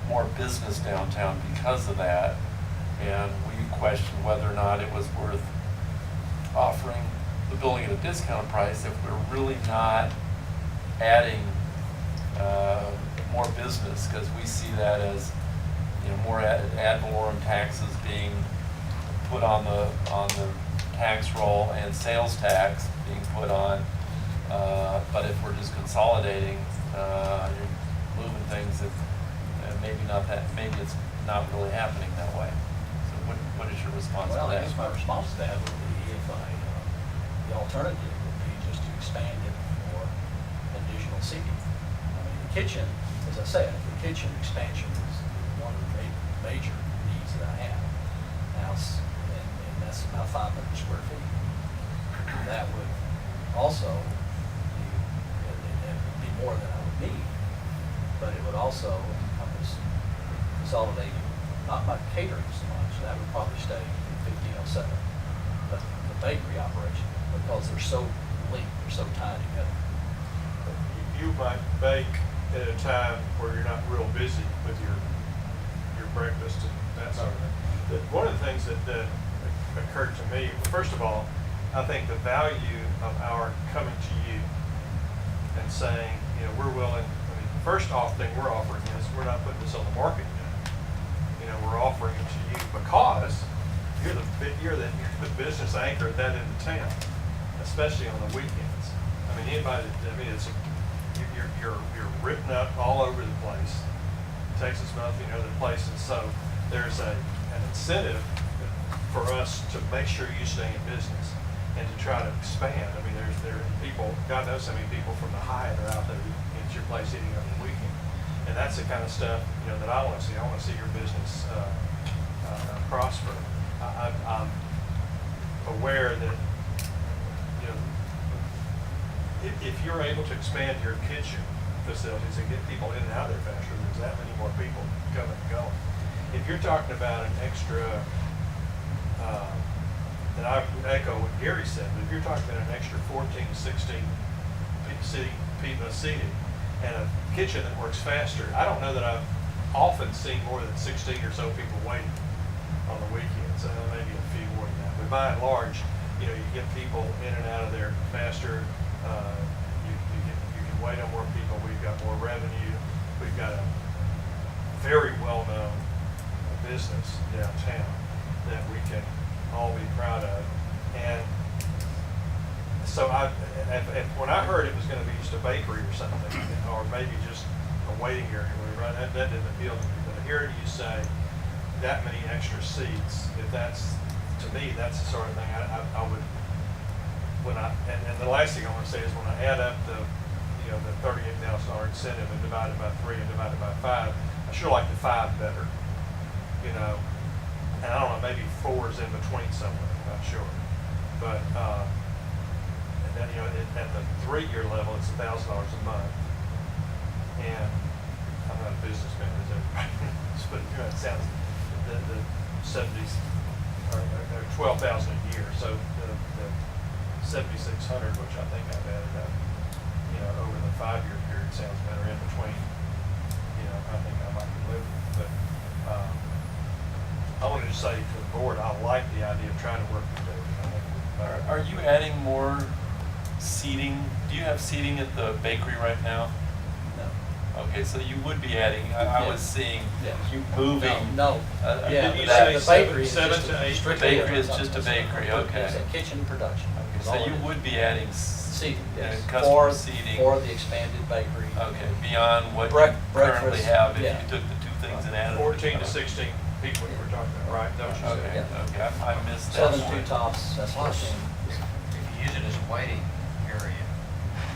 [SPEAKER 6] more business downtown because of that? And we questioned whether or not it was worth offering the building at a discount price if we're really not adding more business, because we see that as more ad valorem taxes being put on the tax roll and sales tax being put on. But if we're just consolidating, you're moving things that maybe it's not really happening that way. So what is your response
[SPEAKER 9] Well,
[SPEAKER 6] to
[SPEAKER 9] I
[SPEAKER 6] that?
[SPEAKER 9] guess my response to that would be the alternative would be just to expand it for additional seating. I mean, the kitchen, as I said, the kitchen expansion is one of the major needs that I have. Now, and that's about 500 square feet. That would also be more than I would need, but it would also encompass consolidating, not my catering so much, that would probably stay in 1507, but the bakery operation, because they're so complete, they're so tied together.
[SPEAKER 3] You might bake at a time where you're not real busy with your breakfast and that sort of thing. One of the things that occurred to me, first of all, I think the value of our coming to you and saying, you know, we're willing, I mean, first off thing we're offering is we're not putting this on the market yet. You know, we're offering it to you because you're the business anchor at that end of town, especially on the weekends. I mean, you're written up all over the place. Texas Monthly and other places, so there's an incentive for us to make sure you stay in business and to try to expand. I mean, there are people, God knows how many people from the Hyatt are out there at your place eating on the weekend. And that's the kind of stuff, you know, that I want to see. I want to see your business prosper. I'm aware that, you know, if you're able to expand your kitchen facilities and get people in and out of there faster, there's that many more people coming and going. If you're talking about an extra, and I echo what Gary said, but if you're talking about an extra 14 to 16 people seated and a kitchen that works faster, I don't know that I've often seen more than 16 or so people waiting on the weekends. Maybe a few more than that. But by and large, you know, you get people in and out of there faster. You can wait on more people. We've got more revenue. We've got a very well-known business downtown that we can all be proud of. And so when I heard it was going to be just a bakery or something, or maybe just a waiting area, right, that didn't appeal to me. But hearing you say that many extra seats, if that's, to me, that's the sort of thing I would, and the last thing I want to say is when I add up the $38,000 incentive and divide it by 3 and divide it by 5, I sure like the 5 better, you know. And I don't know, maybe 4 is in between somewhere, I'm not sure. But, and then, you know, at the 3-year level, it's $1,000 a month. And I'm not a businessman, as everybody knows, but you know, it sounds, the 70s are 12,000 a year. So the 7,600, which I think I've added up, you know, over the 5-year period sounds better. In between, you know, I think I might be living. But I wanted to say to the board, I like the idea of trying to work with David.
[SPEAKER 6] Are you adding more seating? Do you have seating at the bakery right now?
[SPEAKER 9] No.
[SPEAKER 6] Okay, so you would be adding, I was seeing you moving.
[SPEAKER 9] No. Yeah,
[SPEAKER 3] you
[SPEAKER 9] the
[SPEAKER 3] say
[SPEAKER 9] bakery is
[SPEAKER 3] seven
[SPEAKER 9] just
[SPEAKER 3] to eight?
[SPEAKER 9] strictly
[SPEAKER 6] Bakery is just a bakery, okay.
[SPEAKER 9] It's a kitchen production.
[SPEAKER 6] Okay, so you would be adding
[SPEAKER 9] Seating, yes.
[SPEAKER 6] customer seating.
[SPEAKER 9] For the expanded bakery.
[SPEAKER 6] Okay, beyond what you
[SPEAKER 9] Breakfast,
[SPEAKER 6] currently have if
[SPEAKER 9] yeah.
[SPEAKER 6] you took the 2 things and added.
[SPEAKER 3] 14 to 16 people you were talking about, right? That was what you said.
[SPEAKER 6] Okay, okay, I missed that.
[SPEAKER 9] 7 2 tops, that's what I'm
[SPEAKER 12] Plus,
[SPEAKER 9] saying.
[SPEAKER 12] if you use it as a waiting area,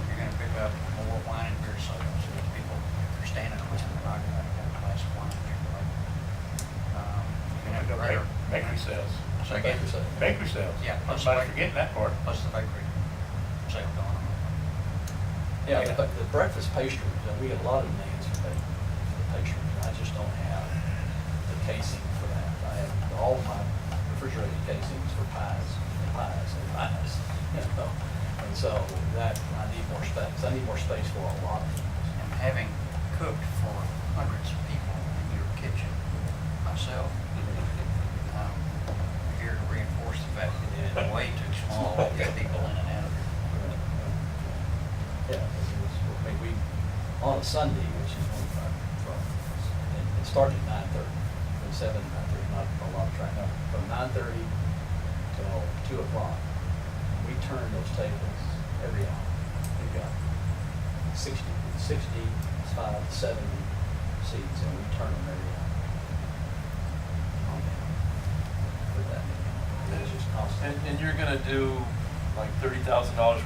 [SPEAKER 12] you're gonna pick up more wine and beer sales. So if people, if they're standing on it, they're not gonna get a glass of wine and drink like. You can have greater.
[SPEAKER 7] Bakery sales.
[SPEAKER 12] So
[SPEAKER 9] Bakery sales.
[SPEAKER 7] Bakery sales.
[SPEAKER 12] Yeah, plus
[SPEAKER 7] I'm
[SPEAKER 12] the
[SPEAKER 7] forgetting that part.
[SPEAKER 12] Plus the bakery sale going on.
[SPEAKER 9] Yeah, but the breakfast pastries, we get a lot of demands for the pastries. I just don't have the casing for that. I have all my refrigerated casings for pies, you know. And so that, I need more space. I need more space for a lot of things.
[SPEAKER 12] And having cooked for hundreds of people in your kitchen myself, I'm here to reinforce the fact that it is way too small to get people in and out of here.
[SPEAKER 9] Yeah, I mean, we, on a Sunday, which is when it started at 9:30, from 7 to 9:30, not a lot of traffic, from 9:30 till 2 o'clock. We turn those tables every hour. We've got 65 to 70 seats, and we turn them every hour. For that, it's just constant.
[SPEAKER 6] And you're gonna do like $30,000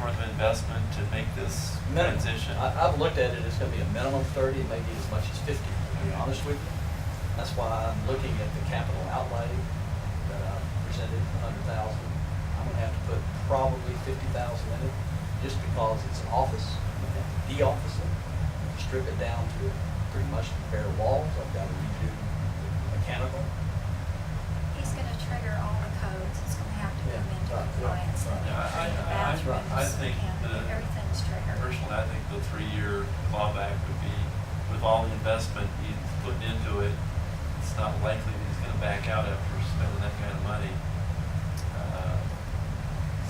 [SPEAKER 6] worth of investment to make this
[SPEAKER 9] Minimum.
[SPEAKER 6] transition?
[SPEAKER 9] I've looked at it, it's gonna be a minimum of 30, maybe as much as 50, to be honest with you. That's why I'm looking at the capital outlay that I presented, 100,000. I'm gonna have to put probably 50,000 in it, just because it's an office. I'm gonna have to de-office it, strip it down to pretty much bare walls. I've got to redo the mechanical.
[SPEAKER 8] He's gonna trigger all the codes, it's gonna have to come into
[SPEAKER 9] Yeah, right,
[SPEAKER 8] compliance.
[SPEAKER 9] right.
[SPEAKER 8] and
[SPEAKER 6] Yeah,
[SPEAKER 8] the
[SPEAKER 9] That's right.
[SPEAKER 8] bathrooms.
[SPEAKER 6] think
[SPEAKER 8] can,
[SPEAKER 6] the,
[SPEAKER 8] everything's triggered.
[SPEAKER 6] personally, I think the 3-year clawback would be, with all the investment he's putting into it, it's not likely that he's gonna back out after spending that kind of money.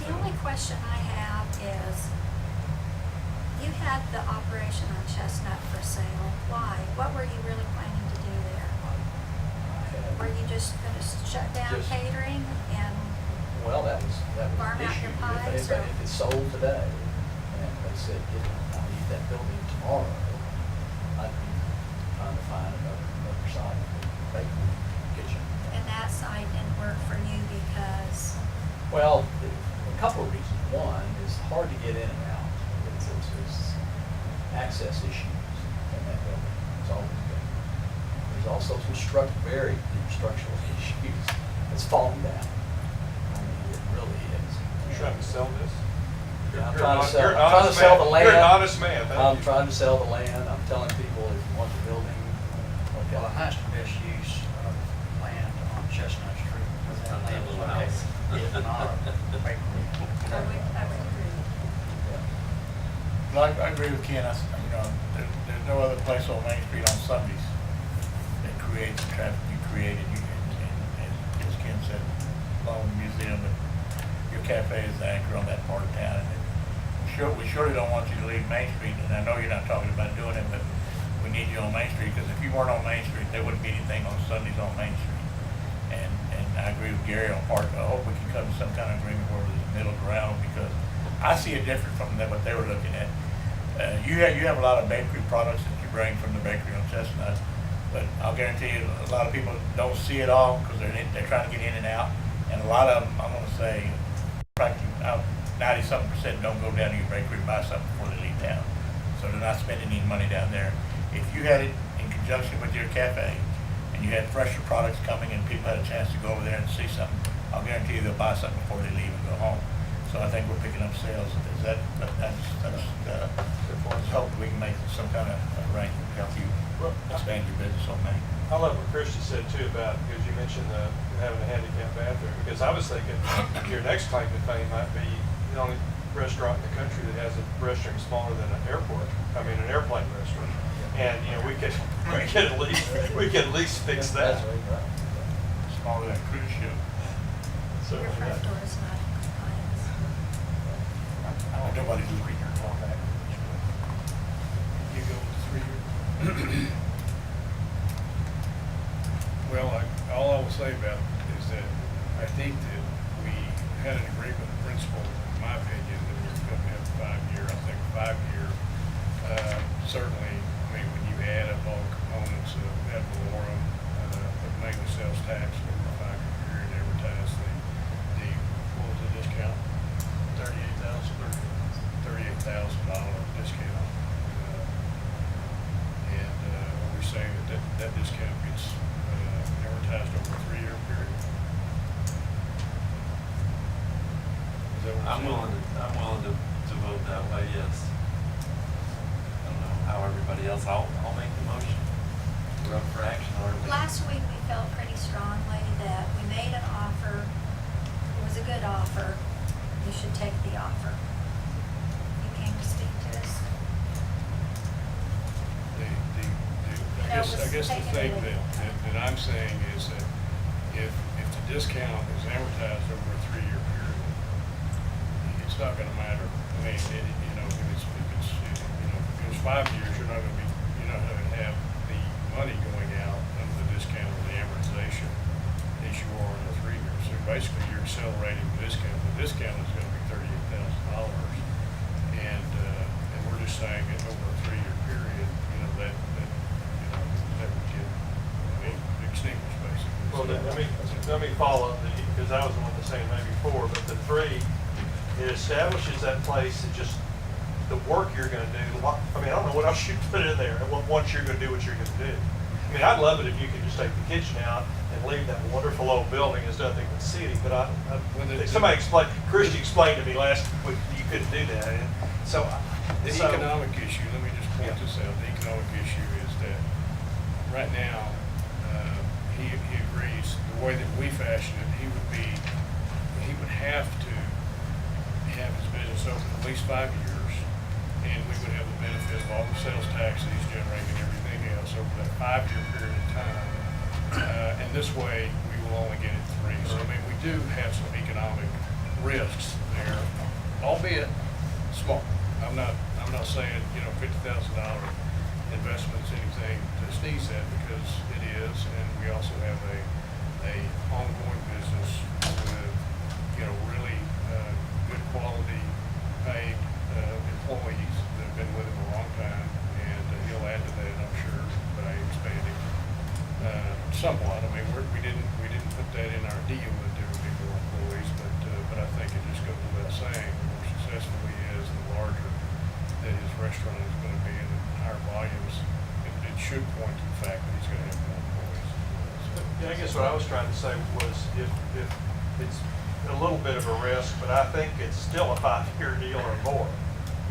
[SPEAKER 8] The only question I have is, you had the operation on Chestnut for sale. Why? What were you really planning to do there? Were you just gonna shut down
[SPEAKER 9] Just-
[SPEAKER 8] catering and,
[SPEAKER 9] Well, that was
[SPEAKER 8] Farm
[SPEAKER 9] the
[SPEAKER 8] out
[SPEAKER 9] issue.
[SPEAKER 8] your pies,
[SPEAKER 9] If
[SPEAKER 8] or-
[SPEAKER 9] it's sold today, and they said, I need that building tomorrow, I'd be trying to find another site for bakery, kitchen.
[SPEAKER 8] and that side didn't work for you because,
[SPEAKER 9] Well, a couple of reasons. One, it's hard to get in and out. It's access issues in that building. It's always been. There's also some very deep structural issues. It's falling down. I mean, it really is.
[SPEAKER 3] You're trying to sell this?
[SPEAKER 9] Yeah, I'm
[SPEAKER 3] You're
[SPEAKER 9] trying to
[SPEAKER 3] an
[SPEAKER 9] sell,
[SPEAKER 3] you're an
[SPEAKER 9] I'm trying to
[SPEAKER 3] honest
[SPEAKER 9] sell
[SPEAKER 3] man.
[SPEAKER 9] the land.
[SPEAKER 3] You're an honest man, thank
[SPEAKER 9] I'm
[SPEAKER 3] you.
[SPEAKER 9] trying to sell the land. I'm telling people, if you want the building, okay.
[SPEAKER 12] Well, the highest and best use of land on Chestnut Street, where that land is
[SPEAKER 6] Little
[SPEAKER 12] located,
[SPEAKER 6] house.
[SPEAKER 12] is not a bakery.
[SPEAKER 8] I would agree.
[SPEAKER 7] Well, I agree with Ken. There's no other place on Main Street on Sundays that creates the traffic you created. And as Ken said, along the museum, but your cafe is the anchor on that part of town. And we surely don't want you to leave Main Street. And I know you're not talking about doing it, but we need you on Main Street, because if you weren't on Main Street, there wouldn't be anything on Sundays on Main Street. And I agree with Gary on part. I hope we can come to some kind of agreement where there's a middle ground, because I see it different from what they were looking at. You have a lot of bakery products that you bring from the bakery on Chestnut, but I'll guarantee you, a lot of people don't see it all because they're trying to get in and out, and a lot of them, I'm going to say, practically 90-something% don't go down to your bakery and buy something before they leave town, so they're not spending any money down there. If you had it in conjunction with your cafe, and you had fresher products coming, and people had a chance to go over there and see something, I'll guarantee you they'll buy something before they leave and go home. So I think we're picking up sales. Let's hope we can make some kind of arrangement to help you expand your business on Main.
[SPEAKER 3] I love what Christie said too about, because you mentioned having a handicap bathroom, because I was thinking your next claim to fame might be the only restaurant in the country that has a restroom smaller than an airplane restaurant. And, we could at least fix that.
[SPEAKER 9] That's right.
[SPEAKER 7] Smaller than a cruise ship.
[SPEAKER 3] So,
[SPEAKER 8] Your front door is not in compliance.
[SPEAKER 7] Nobody's looking at your callback.
[SPEAKER 4] You go with 3 years. Well, all I will say about it is that I think that we had an agreement in principle, in my opinion, that we were going to have a 5-year. I think 5-year, certainly, when you add up all the components of ad valorem, the maintenance sales tax over a 5-year period, advertise what was the discount? $38,000 discount. And we're saying that discount gets advertised over a 3-year period. Is that what
[SPEAKER 6] I'm
[SPEAKER 4] you're
[SPEAKER 6] willing
[SPEAKER 4] saying?
[SPEAKER 6] to vote that way, yes. I don't know how everybody else, I'll make the motion. We're up for action already.
[SPEAKER 8] Last week, we felt pretty strongly that we made an offer, it was a good offer, you should take the offer. You came to speak to us.
[SPEAKER 4] I guess the thing that I'm saying is that if the discount is advertised over a 3-year period, it's not gonna matter. I mean, if it goes 5 years, you're not gonna have the money going out under the discount or the amortization as you are in a 3-year. So basically, you're accelerating the discount. The discount is gonna be $38,000, and we're just saying that over a 3-year period, that would get extinguished basically.
[SPEAKER 3] well, let me follow up, because I was the one that's saying maybe 4, but the 3, it establishes that place, it just, the work you're gonna do, I don't know what else you put in there, once you're gonna do what you're gonna do. I mean, I'd love it if you could just take the kitchen out and leave that wonderful old building as nothing but city, but Christie explained to me last week, you couldn't do that, and so.
[SPEAKER 4] The
[SPEAKER 3] so-
[SPEAKER 4] economic issue, let me just point this out, the economic issue is that right now, he agrees, the way that we fashion it, he would have to have his business over at least 5 years, and we would have the benefit of all the sales tax that he's generating and everything else over that 5-year period of time. And this way, we will only get it 3. So, I mean, we do have some economic risks there, albeit small. I'm not saying, $50,000 investment's anything to sneeze at, because it is, and we also have a ongoing business with, really good quality paid employees that have been with him a long time, and he'll add to that, I'm sure, by expanding somewhat. I mean, we didn't put that in our deal that there would be more employees, but I think it just goes without saying, the more successful he is, the larger that his restaurant is going to be, and higher volumes, it should point to the fact that he's going to have more employees. So,
[SPEAKER 3] Yeah, I guess what I was trying to say was if it's a little bit of a risk, but I think it's still a 5-year deal or more,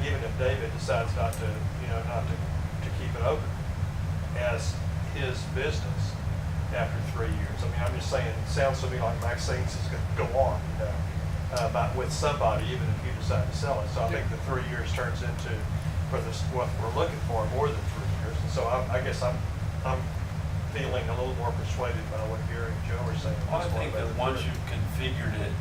[SPEAKER 3] even if David decides not to keep it open as his business after 3 years. I mean, I'm just saying, it sounds to me like Maxine's is going to go on, but with somebody, even if you decide to sell it. So I think the 3 years turns into, for this, what we're looking for, more than 3 years. And so I guess I'm feeling a little more persuaded by what Gary and Joe are saying.
[SPEAKER 6] Well, I think that once you've configured it,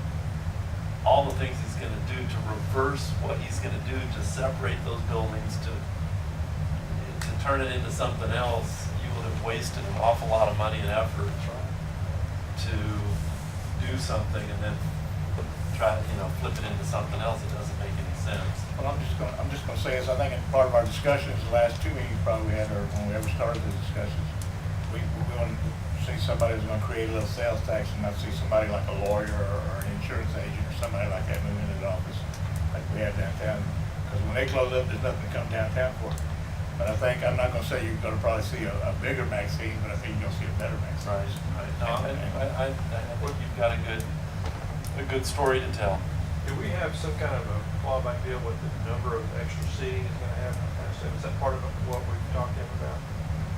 [SPEAKER 6] all the things he's gonna do to reverse what he's gonna do to separate those buildings, to turn it into something else, you would have wasted an awful lot of money and effort to do something and then try to, flip it into something else. It doesn't make any sense.
[SPEAKER 7] Well, I'm just gonna say this, I think in part of our discussions, the last 2 meetings probably we had, or when we ever started the discussions, we want to see somebody who's gonna create a little sales tax, and not see somebody like a lawyer or an insurance agent or somebody like that moving into the office like we have downtown. Because when they close up, there's nothing to come downtown for. But I think, I'm not gonna say you're gonna probably see a bigger Maxine, but I think you're gonna see a better Maxine.
[SPEAKER 6] Right. No, I think you've got a good story to tell.
[SPEAKER 3] Do we have some kind of a clawback deal with the number of extra seating it's going to have? Is that part of what we've talked to him about?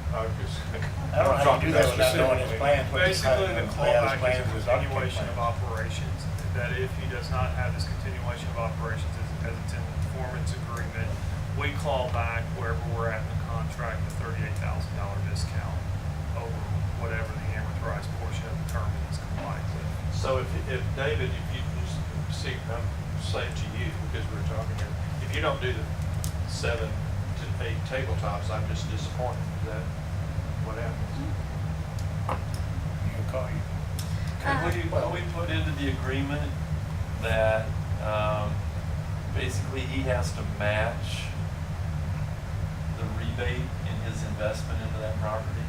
[SPEAKER 7] I don't know how you do that without knowing his plans.
[SPEAKER 2] Basically, the clawback is a
[SPEAKER 7] his
[SPEAKER 2] continuation
[SPEAKER 7] architect
[SPEAKER 2] of
[SPEAKER 7] plans.
[SPEAKER 2] operations, that if he does not have this continuation of operations as it's in the performance agreement, we claw back wherever we're at in the contract, the $38,000 discount over whatever the amortized portion of the term is compliant with.
[SPEAKER 3] So if David, if you just see, I'm saying to you, because we're talking here, if you don't do the 7 to 8 tabletops, I'm just disappointed. Is that what happens?
[SPEAKER 7] He'll call you.
[SPEAKER 6] Can we put into the agreement that basically he has to match the rebate in his investment into that property?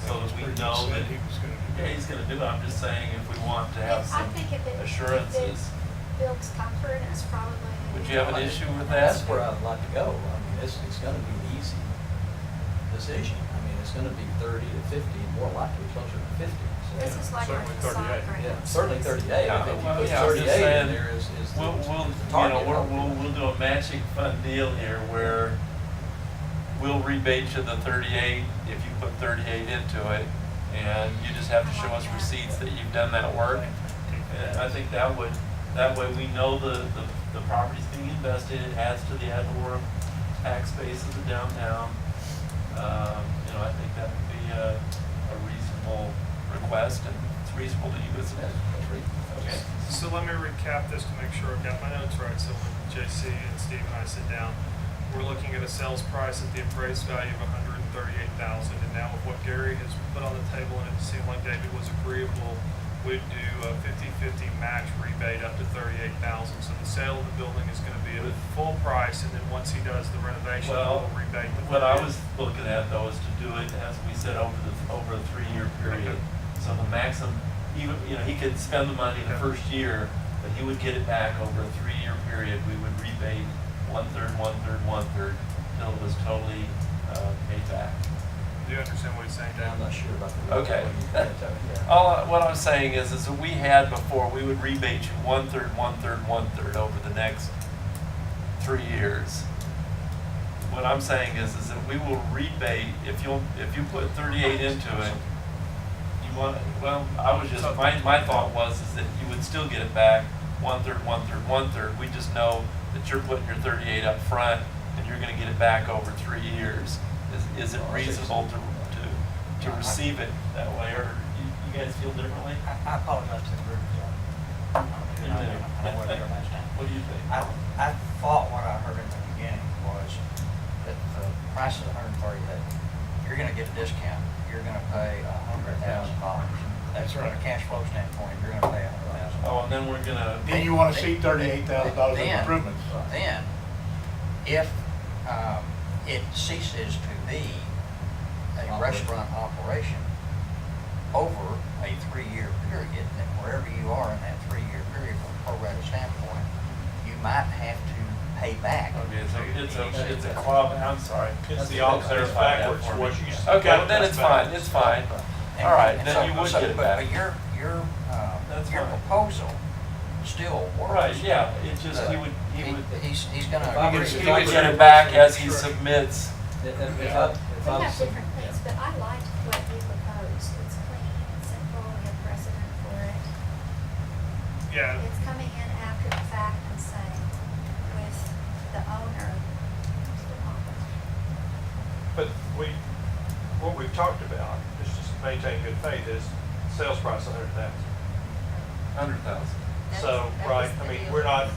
[SPEAKER 6] So that we know that
[SPEAKER 4] he was gonna do.
[SPEAKER 6] Yeah, he's gonna do it. I'm just saying, if we want to have
[SPEAKER 8] I
[SPEAKER 6] some
[SPEAKER 8] think if it
[SPEAKER 6] assurances.
[SPEAKER 8] builds comfort, it's probably.
[SPEAKER 6] Would you have an issue with
[SPEAKER 9] That's
[SPEAKER 6] that?
[SPEAKER 9] where I'd like to go. I mean, it's gonna be an easy decision. I mean, it's gonna be 30 to 50, more likely closer to 50. So,
[SPEAKER 8] This is like our
[SPEAKER 3] Certainly
[SPEAKER 8] facade
[SPEAKER 3] 38.
[SPEAKER 8] grant.
[SPEAKER 9] yeah, certainly 38.
[SPEAKER 6] Yeah,
[SPEAKER 9] If you
[SPEAKER 6] well,
[SPEAKER 9] put
[SPEAKER 6] yeah, I'm just
[SPEAKER 9] 38 in
[SPEAKER 6] saying,
[SPEAKER 9] there is the
[SPEAKER 6] We'll
[SPEAKER 9] target.
[SPEAKER 6] we'll do a matching fund deal here we'll rebate you the 38 if you put 38 into it, and you just have to show us receipts that you've done that work. And I think that way we know the property's being invested, it adds to the ad valorem tax base of the downtown. I think that would be a reasonable request, and it's reasonable to you as an Okay.
[SPEAKER 2] So let me recap this to make sure I've got my notes right. So when JC and Steve and I sit down, we're looking at a sales price at the appraised value of $138,000, and now with what Gary has put on the table, and it seemed like David was agreeable, we'd do a 50-50 match rebate up to $38,000. So the sale of the building is going to be at full price, and then once he does the renovation,
[SPEAKER 6] Well,
[SPEAKER 2] we'll rebate the
[SPEAKER 6] what I was looking at though is to do it, as we said, over a 3-year period. So the maximum, even, he could spend the money the first year, but he would get it back over a 3-year period. We would rebate 1/3, 1/3, 1/3 until it was totally paid back.
[SPEAKER 2] Do you understand what he's saying, Dan?
[SPEAKER 9] I'm not sure about the.
[SPEAKER 6] Okay.
[SPEAKER 9] Yeah.
[SPEAKER 6] What I'm saying is that we had before, we would rebate you 1/3, 1/3, 1/3 over the next 3 years. What I'm saying is that we will rebate, if you put 38 into it, my thought was is that you would still get it back 1/3, 1/3, 1/3. We just know that you're putting your 38 up front and you're gonna get it back over 3 years. Is it reasonable to receive it that way, or you guys feel differently?
[SPEAKER 12] I apologize to the group. I wasn't here last time.
[SPEAKER 6] What do you think?
[SPEAKER 12] I thought what I heard in the beginning was that the price is $138. You're gonna get a discount. You're gonna pay $100,000. That's from a cash flow standpoint, you're gonna pay $100,000.
[SPEAKER 6] Oh, and then we're gonna,
[SPEAKER 7] Then you wanna see $38,000 in improvements.
[SPEAKER 12] Then, if it ceases to be a restaurant operation over a 3-year period, then wherever you are in that 3-year period from a pro rata standpoint, you might have to pay back.
[SPEAKER 6] okay, it's a club, I'm sorry.
[SPEAKER 3] It's the opposite, it's backwards. What you said.
[SPEAKER 6] Okay, well, then it's fine, it's fine. All right,
[SPEAKER 12] And
[SPEAKER 6] then
[SPEAKER 12] so-
[SPEAKER 6] you would
[SPEAKER 12] so-
[SPEAKER 6] get it
[SPEAKER 12] but-
[SPEAKER 6] back.
[SPEAKER 12] But
[SPEAKER 6] That's
[SPEAKER 12] your
[SPEAKER 6] fine.
[SPEAKER 12] proposal still works.
[SPEAKER 6] Right, yeah, it's just, he would,
[SPEAKER 12] He's gonna.
[SPEAKER 9] If I
[SPEAKER 6] he
[SPEAKER 9] were-
[SPEAKER 6] would
[SPEAKER 9] if
[SPEAKER 6] he
[SPEAKER 9] I
[SPEAKER 6] would
[SPEAKER 9] were-
[SPEAKER 6] get it back as he submits.
[SPEAKER 9] If I
[SPEAKER 5] We
[SPEAKER 9] was-
[SPEAKER 5] have different things, but I liked what you proposed. It's clean, it's simple, we have precedent for it.
[SPEAKER 2] Yeah,
[SPEAKER 5] It's coming in after the fact and saying with the owner,
[SPEAKER 3] But what we've talked about, is just to maintain good faith, is sales price 100,000.
[SPEAKER 6] 100,000.
[SPEAKER 3] So, right, I mean, we're not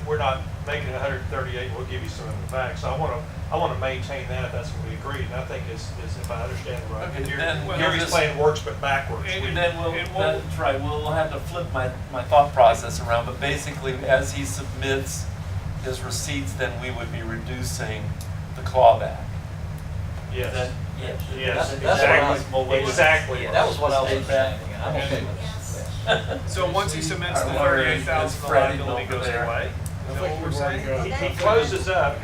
[SPEAKER 3] making 138, we'll give you some of it back. So I wanna maintain that if that's what we agreed, and I think is if I understand it right.
[SPEAKER 6] Okay,
[SPEAKER 3] Gary's
[SPEAKER 6] then
[SPEAKER 3] Gary's plan works, but backwards.
[SPEAKER 6] And then that's right, we'll have to flip my thought process around, but basically, as he submits his receipts, then we would be reducing the clawback.
[SPEAKER 3] Yes,
[SPEAKER 6] Yes.
[SPEAKER 3] yes,
[SPEAKER 9] That's what
[SPEAKER 3] exactly, exactly.
[SPEAKER 9] That was what I was understanding, and I'm okay with
[SPEAKER 5] yes.
[SPEAKER 9] this.
[SPEAKER 2] so once he submits the
[SPEAKER 6] Our lawyer is
[SPEAKER 2] $38,000, the
[SPEAKER 6] Freddie
[SPEAKER 2] liability
[SPEAKER 6] over
[SPEAKER 2] goes
[SPEAKER 6] there.
[SPEAKER 2] away. Is that what we're saying?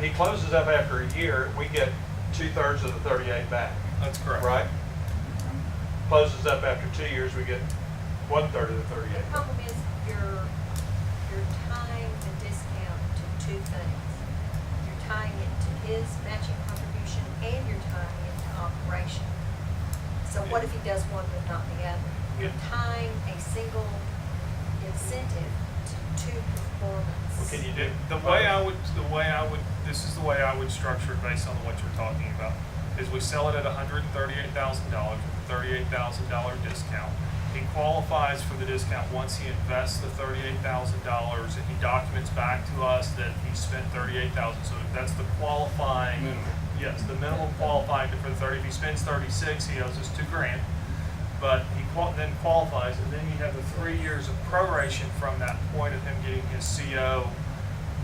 [SPEAKER 3] He closes up after a year, we get 2/3 of the 38 back,
[SPEAKER 2] That's correct.
[SPEAKER 3] right? Closes up after 2 years, we get 1/3 of the 38
[SPEAKER 10] The
[SPEAKER 3] back.
[SPEAKER 10] problem is you're tying the discount to two things. You're tying it to his matching contribution and you're tying it to operation. So what if he does one but not the other? You're tying a single incentive to two performance.
[SPEAKER 3] What can you do?
[SPEAKER 2] The way I would, this is the way I would structure it based on what you're talking about, is we sell it at $138,000 with a $38,000 discount. He qualifies for the discount once he invests the $38,000 and he documents back to us that he spent $38,000. So that's the qualifying.
[SPEAKER 4] Minimum.
[SPEAKER 2] Yes, the minimum qualifying for the 30. If he spends 36, he owes us $2,000. But he then qualifies, and then you have the 3 years of proration from that point of him getting his CO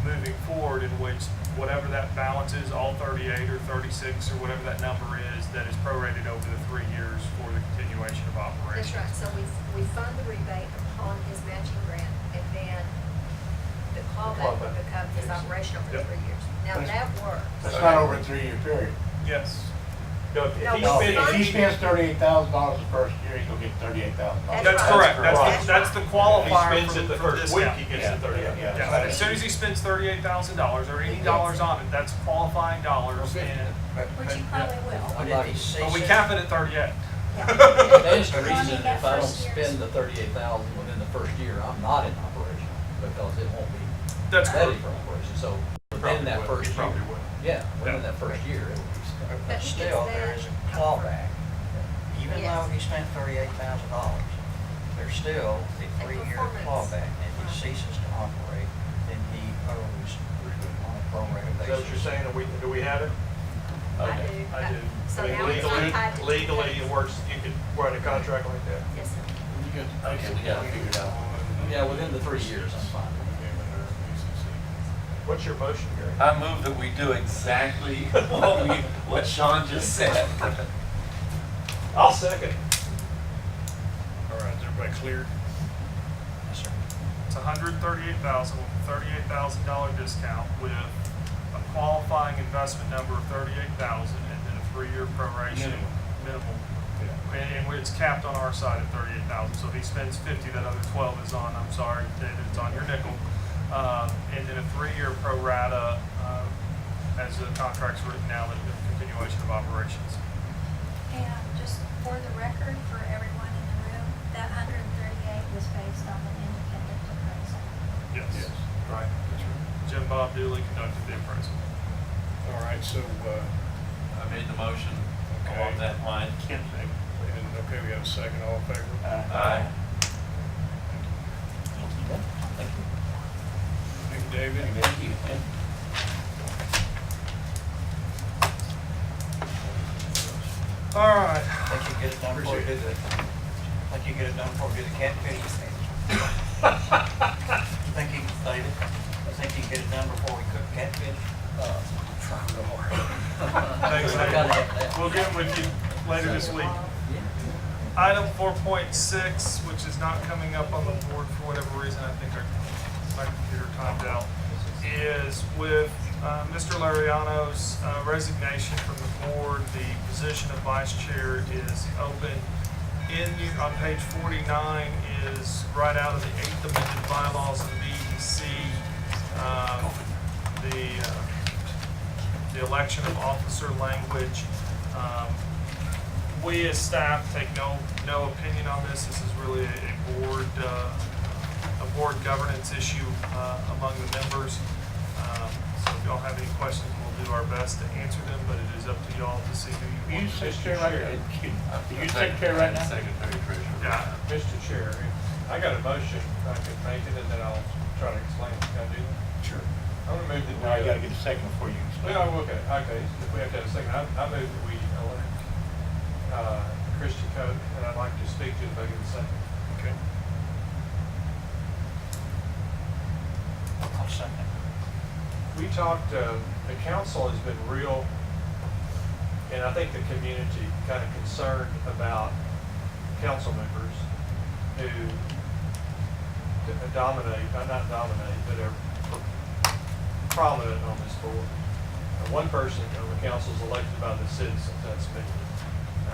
[SPEAKER 2] moving forward, in which whatever that balance is, all 38 or 36 or whatever that number is, that is prorated over the 3 years for the continuation of operations.
[SPEAKER 10] That's right, so we fund the rebate upon his matching grant, and then the clawback would become his operation over the
[SPEAKER 2] Yep.
[SPEAKER 10] 3 years. Now, that works.
[SPEAKER 7] That's not over a 3-year period.
[SPEAKER 2] Yes.
[SPEAKER 3] No, if
[SPEAKER 10] No,
[SPEAKER 3] he
[SPEAKER 10] no,
[SPEAKER 3] spends-
[SPEAKER 7] If he spends $38,000 the first year, he's gonna get $38,000.
[SPEAKER 2] That's
[SPEAKER 10] right.
[SPEAKER 2] correct.
[SPEAKER 3] Right.
[SPEAKER 2] That's the
[SPEAKER 3] If
[SPEAKER 2] qualifier
[SPEAKER 3] he spends
[SPEAKER 2] for
[SPEAKER 3] it the
[SPEAKER 2] for
[SPEAKER 3] first week,
[SPEAKER 2] discount.
[SPEAKER 3] he gets
[SPEAKER 7] Yeah,
[SPEAKER 3] the 38.
[SPEAKER 7] yeah,
[SPEAKER 2] Yeah, as soon as he spends $38,000 or any dollars on it, that's qualifying dollars, and
[SPEAKER 5] Which you probably will.
[SPEAKER 12] But if he ceases.
[SPEAKER 2] but we cap it at 38.
[SPEAKER 9] There's the
[SPEAKER 5] Well, I
[SPEAKER 9] reason
[SPEAKER 5] mean, that
[SPEAKER 9] if I don't
[SPEAKER 5] first year's-
[SPEAKER 9] spend the 38,000 within the first year, I'm not in operation, because it won't be
[SPEAKER 2] That's
[SPEAKER 9] ready
[SPEAKER 2] correct.
[SPEAKER 9] for operation, so
[SPEAKER 3] Probably
[SPEAKER 9] within that
[SPEAKER 3] would.
[SPEAKER 9] first
[SPEAKER 3] He
[SPEAKER 9] year.
[SPEAKER 3] probably would.
[SPEAKER 9] Yeah, within
[SPEAKER 2] Yeah.
[SPEAKER 9] that first year, it will be
[SPEAKER 12] But
[SPEAKER 10] But he
[SPEAKER 12] still,
[SPEAKER 10] gets
[SPEAKER 12] there
[SPEAKER 10] that
[SPEAKER 12] is a clawback. Even
[SPEAKER 10] Yes.
[SPEAKER 12] though he spent $38,000, there's still a 3-year
[SPEAKER 10] performance.
[SPEAKER 12] clawback. If he ceases to operate, then he owes on a pro rata
[SPEAKER 3] Is that what you're
[SPEAKER 12] basis.
[SPEAKER 3] saying? Do we have it?
[SPEAKER 10] I
[SPEAKER 6] Okay.
[SPEAKER 10] do.
[SPEAKER 2] I do.
[SPEAKER 10] So
[SPEAKER 3] I mean,
[SPEAKER 10] now it's not tied to.
[SPEAKER 3] legally, it works, you could write a contract like that.
[SPEAKER 10] Yes, sir.
[SPEAKER 4] You got,
[SPEAKER 9] Okay, we gotta figure it out. Yeah, within the 3 years, I'm fine.
[SPEAKER 3] What's your motion, Gary?
[SPEAKER 6] I move that we do exactly what Sean just said.
[SPEAKER 3] I'll second.
[SPEAKER 4] All right, is everybody clear?
[SPEAKER 12] Yes, sir.
[SPEAKER 2] It's $138,000 with a $38,000 discount with a qualifying investment number of $38,000 and then a 3-year proration minimum. And it's capped on our side at $38,000. So if he spends 50, that other 12 is on, I'm sorry, David, it's on your nickel. And then a 3-year pro rata, as the contract's written now, the continuation of operations.
[SPEAKER 5] And just for the record, for everyone in the room, that 138 was based on an independent appraisal.
[SPEAKER 2] Yes.
[SPEAKER 3] Right.
[SPEAKER 4] That's right.
[SPEAKER 2] Jim Bob duly conducted the appraisal.
[SPEAKER 4] All right, so,
[SPEAKER 6] I made the motion
[SPEAKER 4] Okay.
[SPEAKER 6] along that line.
[SPEAKER 7] Ken second.
[SPEAKER 4] and, okay, we have a second, all in favor?
[SPEAKER 6] Aye.
[SPEAKER 7] Thank you.
[SPEAKER 4] Thank you, David.
[SPEAKER 7] Thank you.
[SPEAKER 2] All right.
[SPEAKER 12] Think you get it done before we do the, think you get it done before we do the catfish? Think you, David, think you can get it done before we cook catfish? Try real hard.
[SPEAKER 2] Thanks,
[SPEAKER 12] I gotta have that.
[SPEAKER 2] We'll get with you later this week. Item 4.6, which is not coming up on the board for whatever reason, I think my computer timed out, is with Mr. Lariano's resignation from the board. The position of vice chair is open. On page 49 is right out of the 8th amended bylaws of the EDC. The election of officer language. We as staff take no opinion on this. This is really a board governance issue among the members. So if y'all have any questions, we'll do our best to answer them, but it is up to y'all to see who you
[SPEAKER 7] You
[SPEAKER 2] want.
[SPEAKER 7] secretary right now? Excuse me. You secretary right now?
[SPEAKER 6] Secretary treasurer.
[SPEAKER 2] Yeah.
[SPEAKER 3] Mr. Chair, I got a motion, I could make it, and then I'll try to explain it. Can I do that?
[SPEAKER 4] Sure.
[SPEAKER 3] I'm gonna move that.
[SPEAKER 7] Now you gotta get a second before you explain.
[SPEAKER 3] No, okay, if we have to have a second, I move that we elect Christian Coke, and I'd like to speak to the vote in a second.
[SPEAKER 4] Okay.
[SPEAKER 12] I'll second.
[SPEAKER 3] We talked, the council has been real, and I think the community kind of concerned about council members who dominate, not dominate, but are prominent on this board. One person on the council is elected by the citizens, that's me.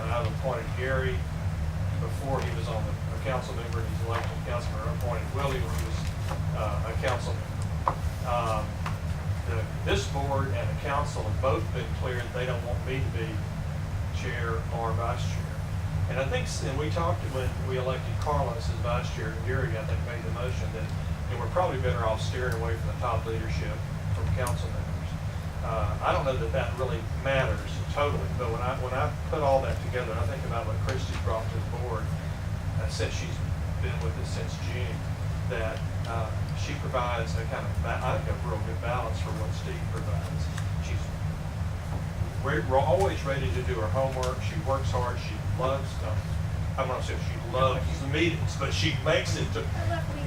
[SPEAKER 3] And I've appointed Gary before he was on a council member, and he's elected council member. I appointed Willie when he was a council member. This board and the council have both been clear that they don't want me to be chair or vice chair. And I think, and we talked when we elected Carlos as vice chair, and Gary, I think, made the motion that we're probably better off steering away from the top leadership from council members. I don't know that that really matters totally, but when I put all that together, I think about what Christy's brought to the board, since she's been with us since June, that she provides a kind of, I think, a real good balance for what Steve provides. We're always ready to do her homework. She works hard. She loves, I'm not saying she loves the meetings, but she makes it to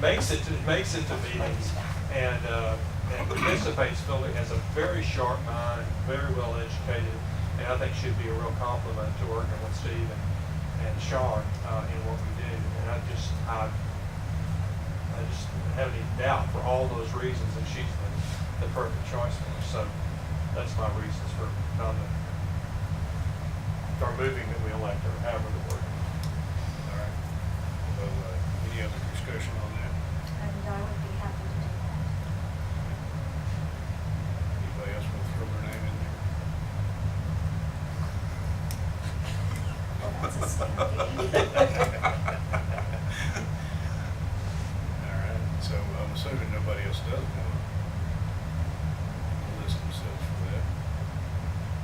[SPEAKER 3] meetings and participates fully, has a very sharp mind, very well educated, and I think should be a real compliment to working with Steve and Sean in what we do. And I just have any doubt for all those reasons that she's the perfect choice for us. So that's my reasons for moving that we elect her, however the word.
[SPEAKER 4] All right. So, any other discussion on that?
[SPEAKER 8] And I would be happy to do that.
[SPEAKER 4] Anybody else want to throw their name in there?
[SPEAKER 8] Well, that's a stinky.
[SPEAKER 4] All right, so I'm assuming nobody else does want to list themselves for that.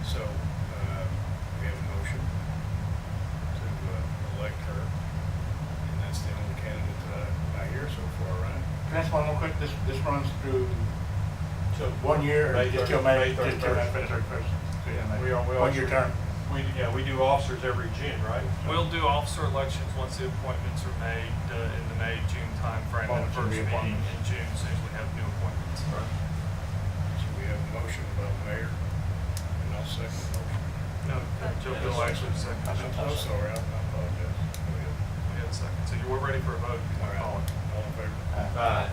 [SPEAKER 4] So, we have a motion to elect her, and that's the only candidate that I hear so far, right?
[SPEAKER 7] Can I ask one more quick? This runs through
[SPEAKER 3] So
[SPEAKER 7] 1 year or
[SPEAKER 3] May
[SPEAKER 7] just till
[SPEAKER 3] 31st.
[SPEAKER 7] May 31st?
[SPEAKER 3] We are.
[SPEAKER 7] 1 year term?
[SPEAKER 3] We do officers every June, right?
[SPEAKER 2] We'll do officer elections once the appointments are made in the May-June timeframe, and the first meeting in June, as soon as we have new appointments.
[SPEAKER 4] So we have a motion about the mayor, and I'll second the motion.
[SPEAKER 2] No, Joe Bill actually seconded.
[SPEAKER 4] Oh, sorry, I apologize. Go ahead.
[SPEAKER 2] We had a second, so we're ready for a vote. if you
[SPEAKER 4] All
[SPEAKER 2] want to call
[SPEAKER 4] right,
[SPEAKER 2] it.
[SPEAKER 4] all in favor?
[SPEAKER 3] Aye.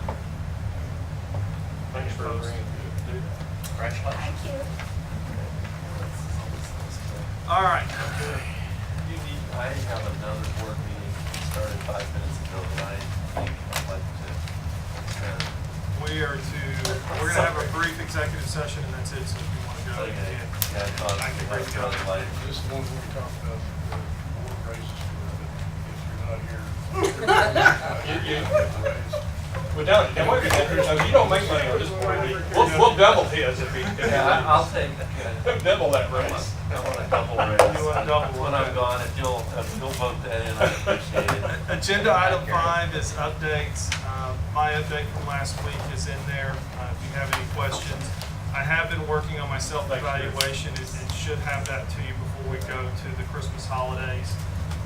[SPEAKER 3] Thanks for agreeing to do that.
[SPEAKER 12] Congratulations.
[SPEAKER 8] Thank you.
[SPEAKER 2] All right.
[SPEAKER 6] I have another board meeting started 5 minutes ago that I think I'd like to attend.
[SPEAKER 2] We're gonna have a brief executive session, and that's it, so if you want to go, you
[SPEAKER 6] Okay.
[SPEAKER 2] can.
[SPEAKER 6] Yeah, I thought
[SPEAKER 2] I can bring
[SPEAKER 6] that's
[SPEAKER 2] it up.
[SPEAKER 6] really light.
[SPEAKER 4] This is the one where we talked about the board raises, but if you're not here.
[SPEAKER 3] You-
[SPEAKER 4] Raise.
[SPEAKER 3] Well, no, now wait a minute, no, you don't make money on this board. We'll double his if he.
[SPEAKER 6] I'll take,
[SPEAKER 3] Double that raise.
[SPEAKER 6] I want a double raise.
[SPEAKER 2] You want a double
[SPEAKER 6] When I'm gone, if you'll vote that in, I appreciate it.
[SPEAKER 2] Agenda item 5 is updates. My update from last week is in there. If you have any questions, I have been working on my self-evaluation. It should have that to you before we go to the Christmas holidays.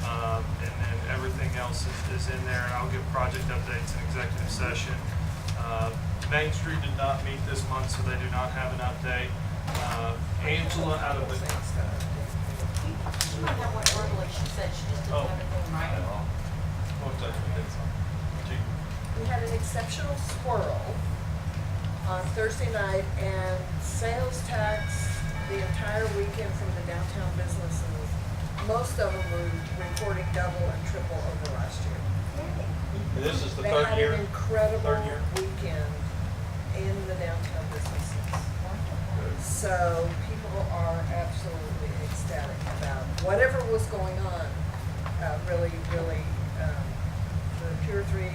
[SPEAKER 2] And then everything else is in there. And I'll give project updates in executive session. Main Street did not meet this month, so they do not have an update. Angela out of the.
[SPEAKER 11] She might have one early, she said she just didn't have anything right.
[SPEAKER 13] We had an exceptional squirrel on Thursday night, and sales tax the entire weekend from the downtown businesses, most of them were reporting double and triple over last year.
[SPEAKER 3] This is the
[SPEAKER 13] They
[SPEAKER 3] third
[SPEAKER 13] had
[SPEAKER 3] year?
[SPEAKER 13] an incredible
[SPEAKER 3] Third year?
[SPEAKER 13] weekend in the downtown businesses. So people are absolutely ecstatic about whatever was going on. Really, the 2 or 3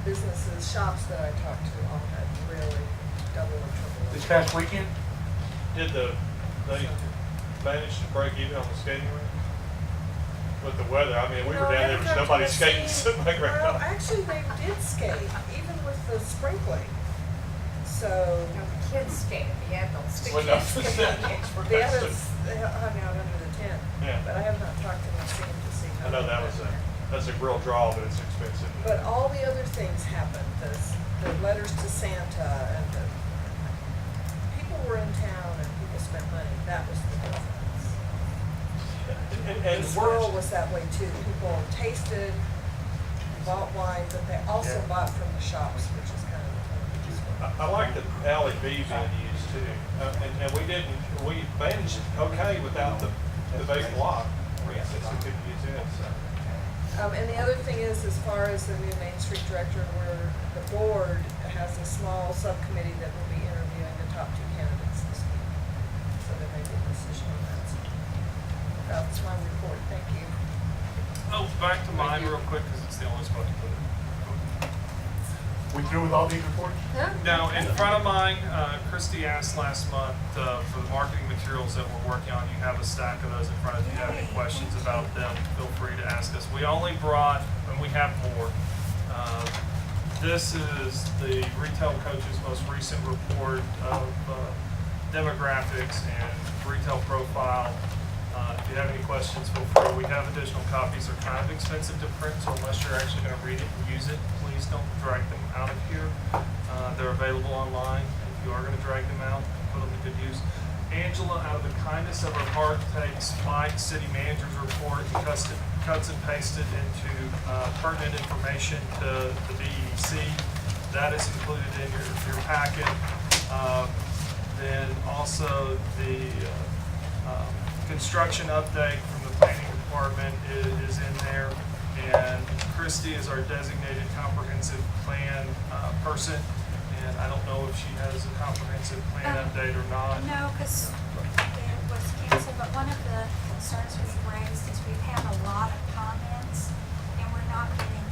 [SPEAKER 13] businesses, shops that I talked to all had really double and triple.
[SPEAKER 7] This past weekend?
[SPEAKER 3] Did they manage to break even on the skating rink? With the weather, I mean, we were down there, there's nobody skating, sitting back right
[SPEAKER 13] Well,
[SPEAKER 3] now.
[SPEAKER 13] actually, they did skate, even with the sprinkling. So,
[SPEAKER 10] Kids skate, the adults.
[SPEAKER 13] the
[SPEAKER 3] Well, no,
[SPEAKER 13] kids
[SPEAKER 3] the
[SPEAKER 13] skated.
[SPEAKER 3] adults were
[SPEAKER 13] The
[SPEAKER 3] not
[SPEAKER 13] adults hung out under the tent.
[SPEAKER 3] Yeah.
[SPEAKER 13] But I have not talked to them, seen to see how.
[SPEAKER 3] I know that was that's a real draw, but it's expensive.
[SPEAKER 13] But all the other things happened, the letters to Santa, and people were in town and people spent money. That was the difference.
[SPEAKER 3] And
[SPEAKER 13] The swirl was that way too. People tasted, bought wine, but they also
[SPEAKER 3] Yeah.
[SPEAKER 13] bought from the shops, which is kind of the point.
[SPEAKER 3] I like the alley B being used too, and we managed okay without the vacant lot. Since we couldn't use it, so.
[SPEAKER 13] And the other thing is, as far as the new Main Street director, the board has a small subcommittee that will be interviewing the top 2 candidates this week. So there may be a decision on that. So that's my report. Thank you.
[SPEAKER 2] Oh, back to mine real quick, because it's the only spot to put it.
[SPEAKER 7] We through with all these reports?
[SPEAKER 2] Now, in front of mine, Christy asked last month for the marketing materials that we're working on. You have a stack of those in front of you. If you have any questions about them, feel free to ask us. We only brought, and we have more. This is the retail coach's most recent report of demographics and retail profile. If you have any questions, feel free. We have additional copies. They're kind of expensive to print, so unless you're actually going to read it and use it, please don't drag them out of here. They're available online. If you are going to drag them out, put them to good use. Angela, out of the kindness of her heart, takes my city manager's report and cuts and pasted into pertinent information to the BEDC. That is included in your packet. Then also the construction update from the planning department is in there. And Christy is our designated comprehensive plan person. And I don't know if she has a comprehensive plan update or not.
[SPEAKER 8] No, because it was canceled, but one of the concerns we've raised is we've had a lot of comments, and we're not getting,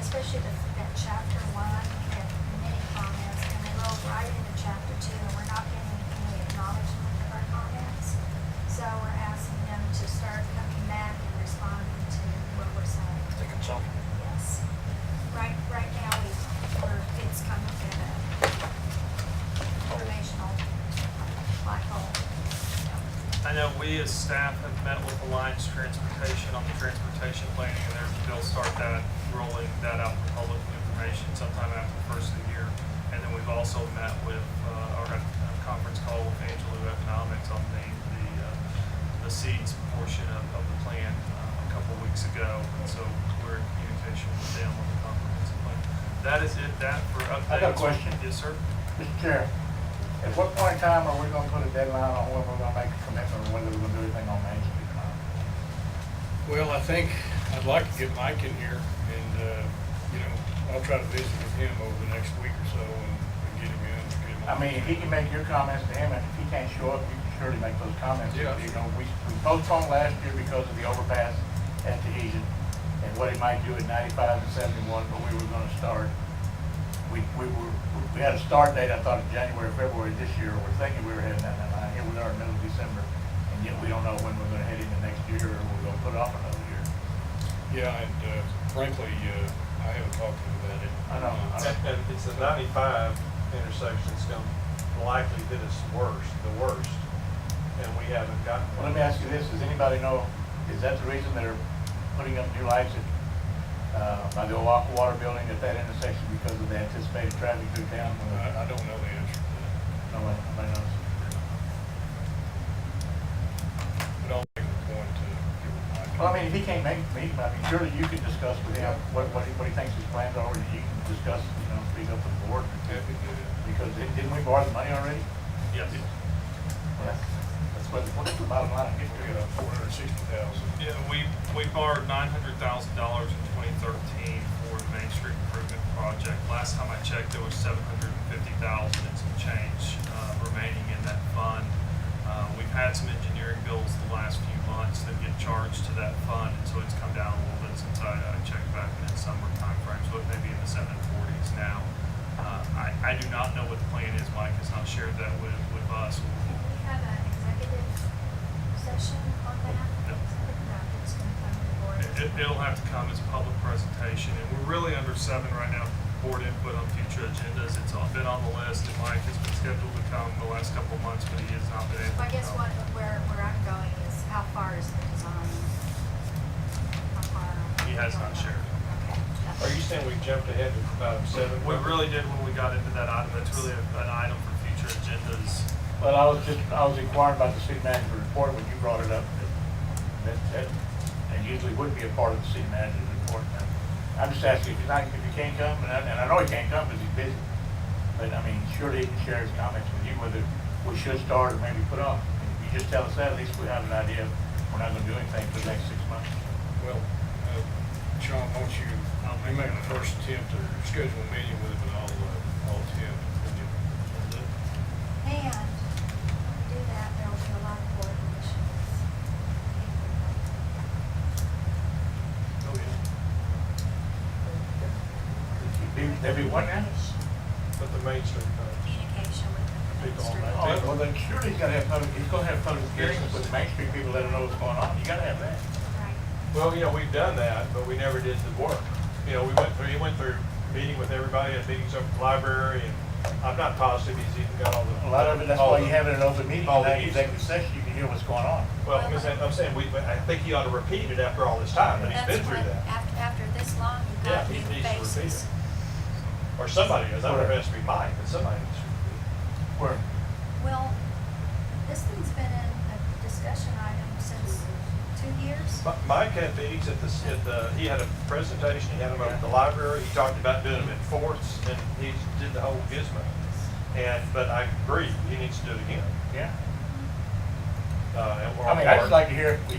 [SPEAKER 8] especially that chapter 1, we had many comments, and they rolled right into chapter 2, and we're not getting any acknowledgement of our comments. So we're asking them to start coming back and responding to what we're saying.
[SPEAKER 9] The consultant.
[SPEAKER 8] Yes. Right now, it's kind of in a informational black hole.
[SPEAKER 2] I know we as staff have met with Alliance Transportation on the transportation planning, and they'll start rolling that out for public information sometime after the first of the year. And then we've also met with, or had a conference call with Angelo Economics on the seeds portion of the plan a couple of weeks ago. And so we're in communication with them on the comprehensive plan. That is it, that for updates.
[SPEAKER 7] I got a question.
[SPEAKER 2] Yes, sir.
[SPEAKER 7] Mr. Chair, at what point in time are we gonna put a deadline on when we're gonna make a commitment or whether we're gonna do anything on Main Street?
[SPEAKER 4] Well, I think I'd like to get Mike in here and, I'll try to visit with him over the next week or so and get him in.
[SPEAKER 7] I mean, if he can make your comments to him, and if he can't show up, you can surely make those comments.
[SPEAKER 4] Yeah.
[SPEAKER 7] You know, we postponed last year because of the overpass at Tahitian and what he might do at 95 and 71, but we were gonna start we had a start date, I thought, in January, February this year. We're thinking we were heading down that line. Here we are in the middle of December, and yet we don't know when we're gonna head into next year, or we're gonna put off another year.
[SPEAKER 4] Yeah, and frankly, I haven't talked to him about it.
[SPEAKER 7] I know.
[SPEAKER 3] And it's the 95 intersection that's going to likely hit us the worst, and we haven't gotten
[SPEAKER 7] Well,
[SPEAKER 3] one.
[SPEAKER 7] let me ask you this, does anybody know, is that the reason they're putting up new lights at, by the old Aqua Water building at that intersection, because of the anticipated traffic through town?
[SPEAKER 4] I don't know the answer to that.
[SPEAKER 7] Nobody knows.
[SPEAKER 4] But I'll make a point to give him my.
[SPEAKER 7] Well, I mean, if he can't make me, I mean, surely you can discuss with him what he thinks his plans are, and you can discuss, speak up with the board.
[SPEAKER 4] Happy to do that.
[SPEAKER 7] Because didn't we borrow the money already?
[SPEAKER 1] Yes.
[SPEAKER 7] Well, that's what's the bottom line.
[SPEAKER 4] We got $460,000.
[SPEAKER 2] Yeah, we borrowed $900,000 in 2013 for the Main Street Improvement Project. Last time I checked, there was $750,000 and some change remaining in that fund. We've had some engineering bills the last few months that get charged to that fund, and so it's come down a little bit since I checked back in the summer timeframe, so it may be in the 740s now. I do not know what the plan is. Mike has not shared that with us.
[SPEAKER 8] Can we have an executive session on that?
[SPEAKER 2] No.
[SPEAKER 8] It's gonna come to the board.
[SPEAKER 2] It'll have to come as a public presentation, and we're really under 7 right now, board input on future agendas. It's been on the list, and Mike has been scheduled to come the last couple of months, but he has not been able to
[SPEAKER 8] I guess
[SPEAKER 2] come.
[SPEAKER 8] where I'm going is how far is the design? How far?
[SPEAKER 2] He has not shared.
[SPEAKER 8] Okay.
[SPEAKER 3] Are you saying we jumped ahead to 7?
[SPEAKER 2] We really did when we got into that item. That's really an item for future agendas.
[SPEAKER 7] Well, I was inquiring about the city manager report when you brought it up. That and usually would be a part of the city manager's report. I'm just asking if you can't come, and I know he can't come because he's busy. But I mean, surely he can share his comments with you whether we should start or maybe put off. If you just tell us that, at least we have an idea. We're not going to do anything for the next 6 months.
[SPEAKER 4] Well, Sean, won't you make the first attempt to schedule a meeting with him, and I'll attempt.
[SPEAKER 8] And when we do that, there will be a lot of board issues.
[SPEAKER 2] Oh, yeah.
[SPEAKER 7] There'd be one now?
[SPEAKER 3] But the Main Street fund.
[SPEAKER 8] Communication with the
[SPEAKER 3] People on
[SPEAKER 8] administrator.
[SPEAKER 3] that.
[SPEAKER 7] Well, then surely he's got to have he's going to have public hearings with the Main Street people, let them know what's going on. You got to have that.
[SPEAKER 8] Right.
[SPEAKER 3] Well, we've done that, but we never did the work. He went through meeting with everybody, had meetings over at the library, and I'm not positive he's even got all the.
[SPEAKER 7] A lot of it, that's why you have it in an open meeting,
[SPEAKER 3] all the
[SPEAKER 7] not executive session, you can hear what's going on.
[SPEAKER 3] Well, I'm saying, I think he ought to repeat it after all this time, but he's been through
[SPEAKER 8] That's
[SPEAKER 3] that.
[SPEAKER 8] what, after this long, you've
[SPEAKER 3] Yeah,
[SPEAKER 8] got
[SPEAKER 3] he
[SPEAKER 8] new
[SPEAKER 3] needs to repeat
[SPEAKER 8] faces.
[SPEAKER 3] it. Or somebody does, I don't know if it has to be Mike, but somebody needs to repeat it.
[SPEAKER 7] Where,
[SPEAKER 8] Well, this thing's been in a discussion item since 2 years.
[SPEAKER 3] Mike had meetings he had a presentation, he had them over at the library, he talked about doing them in forts, and he did the whole gizmo. But I agree, he needs to do it again.
[SPEAKER 7] yeah.
[SPEAKER 3] Or-
[SPEAKER 7] I mean, I'd just like to hear if he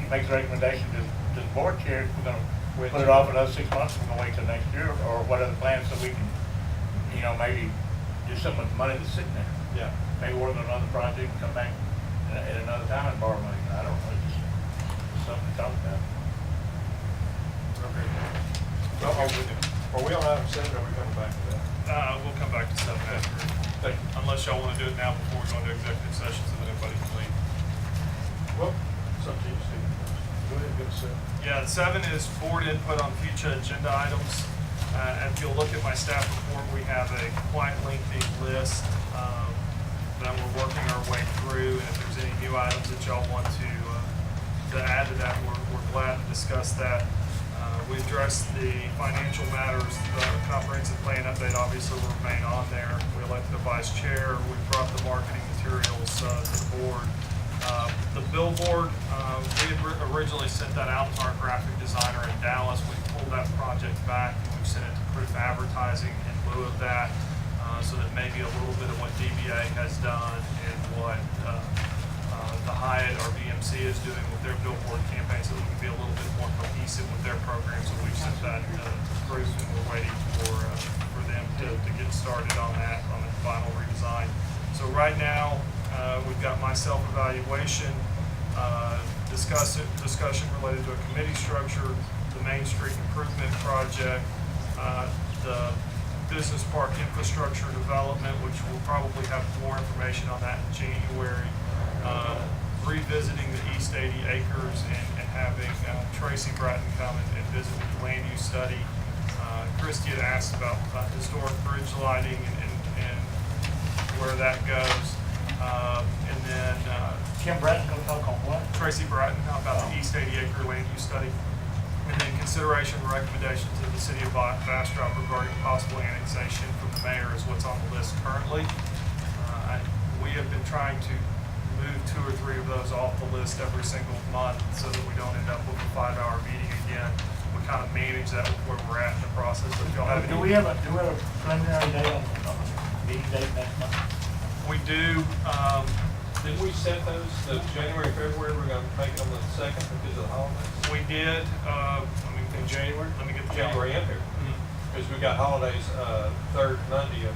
[SPEAKER 7] makes a recommendation to the board chair, if we're gonna put it off another 6 months, we're gonna wait till next year, or what other plans, so we can, maybe do something with the money that's sitting there.
[SPEAKER 3] Yeah.
[SPEAKER 7] Maybe work on another project and come back at another time and borrow money. I don't know, it's just something to talk about.
[SPEAKER 3] Well, are we on item 7, or are we coming back to that?
[SPEAKER 2] We'll come back to 7 after, unless y'all want to do it now before we go into executive session so that everybody can leave.
[SPEAKER 3] Well, it's up to you, Steve.
[SPEAKER 4] Go ahead, get us
[SPEAKER 2] Yeah, 7 is board input on future agenda items. And if you'll look at my staff report, we have a quite lengthy list that we're working our way through. And if there's any new items that y'all want to add to that, we're glad to discuss that. We addressed the financial matters, the comprehensive plan update obviously will remain on there. We elected a vice chair. We brought the marketing materials to the board. The billboard, we had originally sent that out to our graphic designer in Dallas. We pulled that project back and we've sent it to Proof Advertising in lieu of that, so that maybe a little bit of what DBA has done and what the Hyatt or BMC is doing with their billboard campaign, so that we can be a little bit more cohesive with their program. So we've sent that to Proof, and we're waiting for them to get started on that, on the final redesign. So right now, we've got my self-evaluation, discussion related to a committee structure, the Main Street Improvement Project, the business park infrastructure development, which we'll probably have more information on that in January. Revisiting the East 80 acres and having Tracy Bratton come and visit with the land use study. Christie had asked about historic bridge lighting and where that goes. And then
[SPEAKER 7] Kim Bratton gonna talk on what?
[SPEAKER 2] Tracy Bratton about the East 80 acre land use study. And then consideration and recommendation to the city of Bastrop regarding possible annexation from the mayor is what's on the list currently. We have been trying to move 2 or 3 of those off the list every single month so that we don't end up with a 5-hour meeting again. We kind of manage that with where we're at in the process. But if y'all have
[SPEAKER 7] Do we have a preliminary date on the meeting date next month?
[SPEAKER 2] We do.
[SPEAKER 3] Didn't we set those, the January, February, we're gonna make it on the 2nd because of the holidays?
[SPEAKER 2] We did.
[SPEAKER 3] In January?
[SPEAKER 2] Let me get the
[SPEAKER 3] January and February. Because we got holidays, third Monday of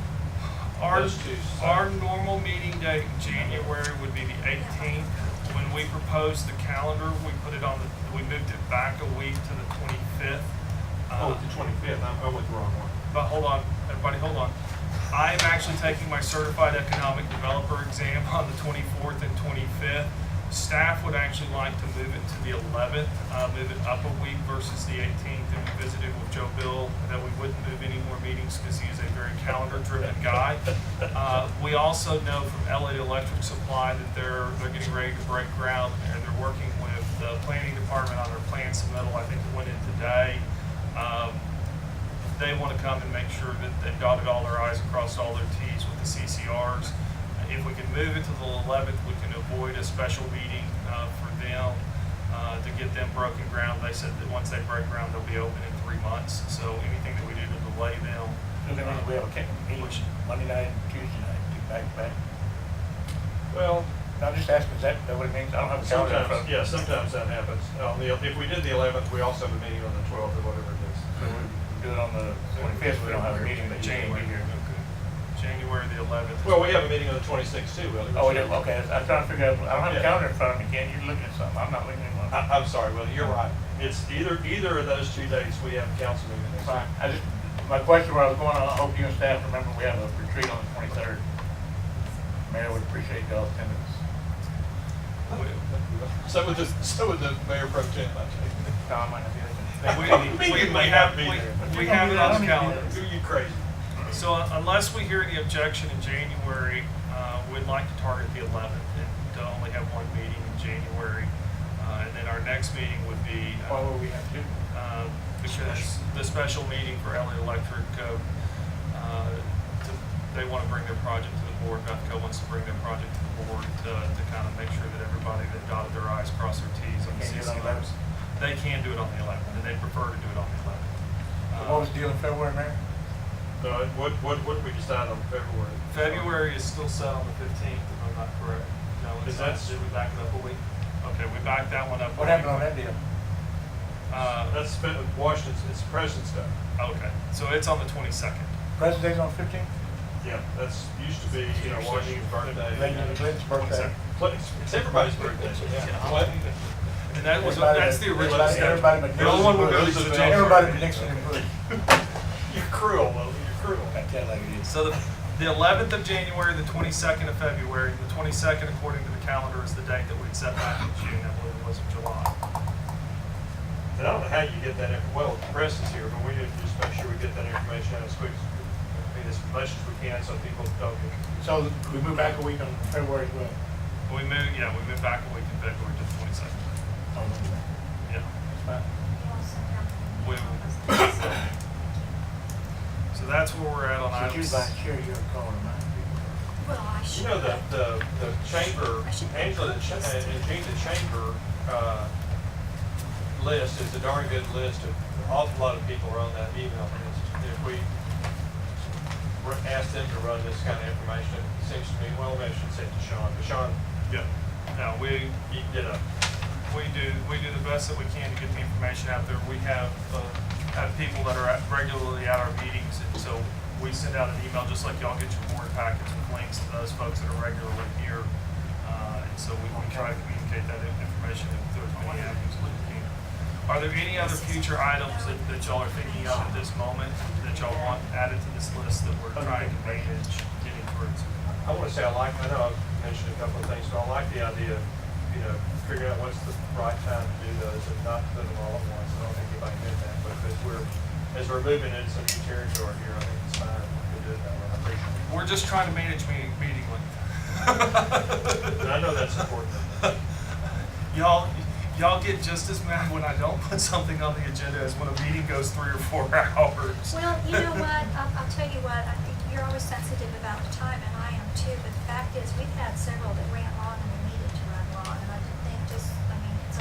[SPEAKER 3] those two.
[SPEAKER 2] Our normal meeting date in January would be the 18th. When we proposed the calendar, we put it on we moved it back a week to the 25th.
[SPEAKER 3] The 25th, I went the wrong one.
[SPEAKER 2] But hold on, everybody, hold on. I am actually taking my certified economic developer exam on the 24th and 25th. Staff would actually like to move it to the 11th, move it up a week versus the 18th. And we visited with Joe Bill that we wouldn't move any more meetings because he is a very calendar-driven guy. We also know from LA Electric Supply that they're getting ready to break ground, and they're working with the planning department on their plan submittal. I think it went in today. They want to come and make sure that they dotted all their I's and crossed all their T's with the CCRs. If we can move it to the 11th, we can avoid a special meeting for them to get them broken ground. They said that once they break ground, they'll be open in 3 months. So anything that we do to delay them.
[SPEAKER 7] So then we have a meeting Monday night and Tuesday night, back to back.
[SPEAKER 3] Well,
[SPEAKER 7] I'm just asking, is that what it means? I don't have a calendar in front of me.
[SPEAKER 3] yeah, sometimes that happens. If we did the 11th, we also have a meeting on the 12th or whatever it is.
[SPEAKER 7] So we do it on the 25th, we don't have a meeting, but January here.
[SPEAKER 2] January the 11th.
[SPEAKER 3] Well, we have a meeting on the 26th too, Willie.
[SPEAKER 7] Oh, we do, okay, I'm trying to figure out, I don't have a calendar in front of me, Ken, you're looking at something, I'm not looking at one.
[SPEAKER 3] I'm sorry, Willie, you're right. It's either of those 2 dates, we have a council meeting next
[SPEAKER 7] Fine,
[SPEAKER 3] week.
[SPEAKER 7] my question where I was going, I hope you and staff remember we have a retreat on the 23rd. Mayor would appreciate y'all's attendance.
[SPEAKER 3] So would the mayor pro tem, I take.
[SPEAKER 7] No, I might not be
[SPEAKER 2] We have it on the calendar.
[SPEAKER 3] Are you crazy?
[SPEAKER 2] So unless we hear any objection in January, we'd like to target the 11th and to only have one meeting in January. And then our next meeting would be,
[SPEAKER 7] Why would we have to?
[SPEAKER 2] because the special meeting for LA Electric, they want to bring their project to the board. Bethco wants to bring their project to the board to kind of make sure that everybody that dotted their I's, crossed their T's on the
[SPEAKER 7] Can't do it on the
[SPEAKER 2] CCRs. They can do it on the 11th, and they prefer to do it on the 11th.
[SPEAKER 7] So what was the deal in February, Mayor?
[SPEAKER 3] What did we decide on February?
[SPEAKER 2] February is still set on the 15th, if I'm not correct. No, it's not. Did we back it up a week? Okay, we backed that one up.
[SPEAKER 7] What happened on that deal?
[SPEAKER 3] That's Washington's, it's President's Day.
[SPEAKER 2] Okay, so it's on the 22nd.
[SPEAKER 7] President's Day's on the 15th?
[SPEAKER 3] Yeah, that's used to be, Washington's birthday.
[SPEAKER 7] Clinton's birthday.
[SPEAKER 3] It's everybody's birthday, yeah. Clinton.
[SPEAKER 2] And that's the original schedule.
[SPEAKER 7] Everybody but
[SPEAKER 2] The only one we're going to
[SPEAKER 7] Nixon.
[SPEAKER 2] do is
[SPEAKER 7] Everybody but Nixon and Bush.
[SPEAKER 3] You're cruel, Willie, you're cruel.
[SPEAKER 7] I tell you like it is.
[SPEAKER 2] So the 11th of January, the 22nd of February. The 22nd, according to the calendar, is the date that we'd set back in June. I believe it was in July.
[SPEAKER 3] And I don't know how you get that, well, the press is here, but we need to just make sure we get that information out as quick as much as we can so people don't get confused.
[SPEAKER 7] So we move back a week on February as well?
[SPEAKER 2] We moved back a week in February to the 22nd.
[SPEAKER 7] Oh, no, no.
[SPEAKER 2] Yeah.
[SPEAKER 7] That's fine.
[SPEAKER 2] So that's where we're at on
[SPEAKER 7] Since
[SPEAKER 2] items.
[SPEAKER 7] you'd like to share your call remind people.
[SPEAKER 8] Well, I should.
[SPEAKER 3] The chamber, Angela and Gene, the chamber, list is a darn good list. An awful lot of people are on that email list. If we ask them to run this kind of information, it seems to me, well, maybe I should say it to Sean, but Sean,
[SPEAKER 2] Yeah. No, we
[SPEAKER 3] did
[SPEAKER 2] do the best that we can to get the information out there. We have people that are regularly at our meetings, and so we send out an email just like y'all get your board packets with links to those folks that are regularly here. And so we try to communicate that information through as many avenues as we can. Are there any other future items that y'all are thinking of at this moment that y'all want added to this list that we're trying to manage getting towards?
[SPEAKER 3] I want to say I know I've mentioned a couple of things, but I like the idea of, figuring out what's the right time to do those and not put them all at once. I don't think anybody did that, but as we're moving into some new territory here, I think it's fine to do it that way. I appreciate it.
[SPEAKER 2] We're just trying to manage meeting length.
[SPEAKER 3] And I know that's important.
[SPEAKER 2] Y'all get just as mad when I don't put something on the agenda as when a meeting goes 3 or 4 hours.
[SPEAKER 8] Well, you know what, I'll tell you what, I think you're always sensitive about the time, and I am too, but the fact is, we've had several that ran long and we needed to run long, and I didn't think it's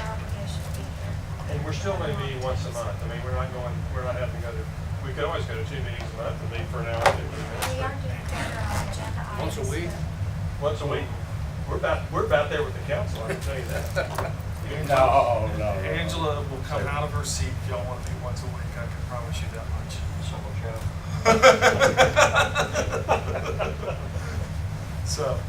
[SPEAKER 8] our obligation to be here.
[SPEAKER 3] And we're still only meeting once a month. I mean, we're not having to go to, we could always go to 2 meetings a month and meet for an hour, 15 minutes.
[SPEAKER 8] We are doing better on agenda items.
[SPEAKER 1] Once a week?
[SPEAKER 3] Once a week. We're about there with the council, I can tell you that.
[SPEAKER 7] No.
[SPEAKER 2] Angela will come out of her seat if y'all want to meet once a week, I can promise you that much. So,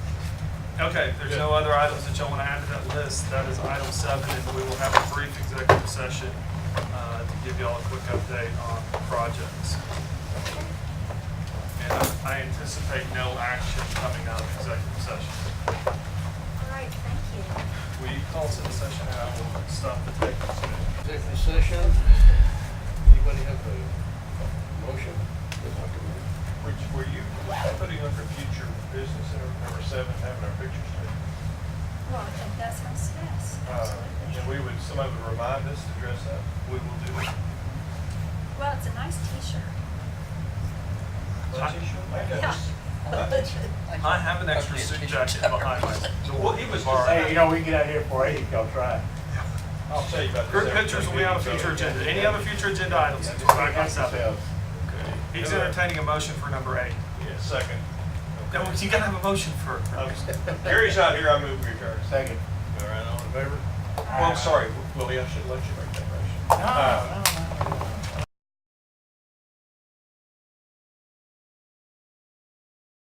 [SPEAKER 2] okay, if there's no other items that y'all want to add to that list, that is item 7, and we will have a brief executive session to give y'all a quick update on projects. And I anticipate no action coming out of executive session.
[SPEAKER 8] All right, thank you.
[SPEAKER 2] Will you call us in a session and I will stop the tape?
[SPEAKER 1] Executive session. Anybody have a motion?
[SPEAKER 3] Were you putting under future business in number 7, having our pictures taken?
[SPEAKER 8] Well, I think that sounds nice, absolutely.
[SPEAKER 3] And somebody would remind us to dress up?
[SPEAKER 2] We will do it.
[SPEAKER 8] Well, it's a nice t-shirt.
[SPEAKER 2] I have an extra suit jacket behind my door.
[SPEAKER 3] Well, he was
[SPEAKER 2] Tomorrow.
[SPEAKER 7] Hey, we can get out here for 8 if y'all try.
[SPEAKER 3] I'll tell you about this.
[SPEAKER 2] Group pictures will be on a future agenda. Any other future agenda items? Since we're back on 7. He's entertaining a motion for number 8.
[SPEAKER 3] Yeah, second.
[SPEAKER 2] No, you gotta have a motion for.
[SPEAKER 3] Gary's not here, I move return.
[SPEAKER 7] Second.
[SPEAKER 1] All right, all in favor?
[SPEAKER 3] Well, I'm sorry, Willie, I should let you make that motion.
[SPEAKER 7] No.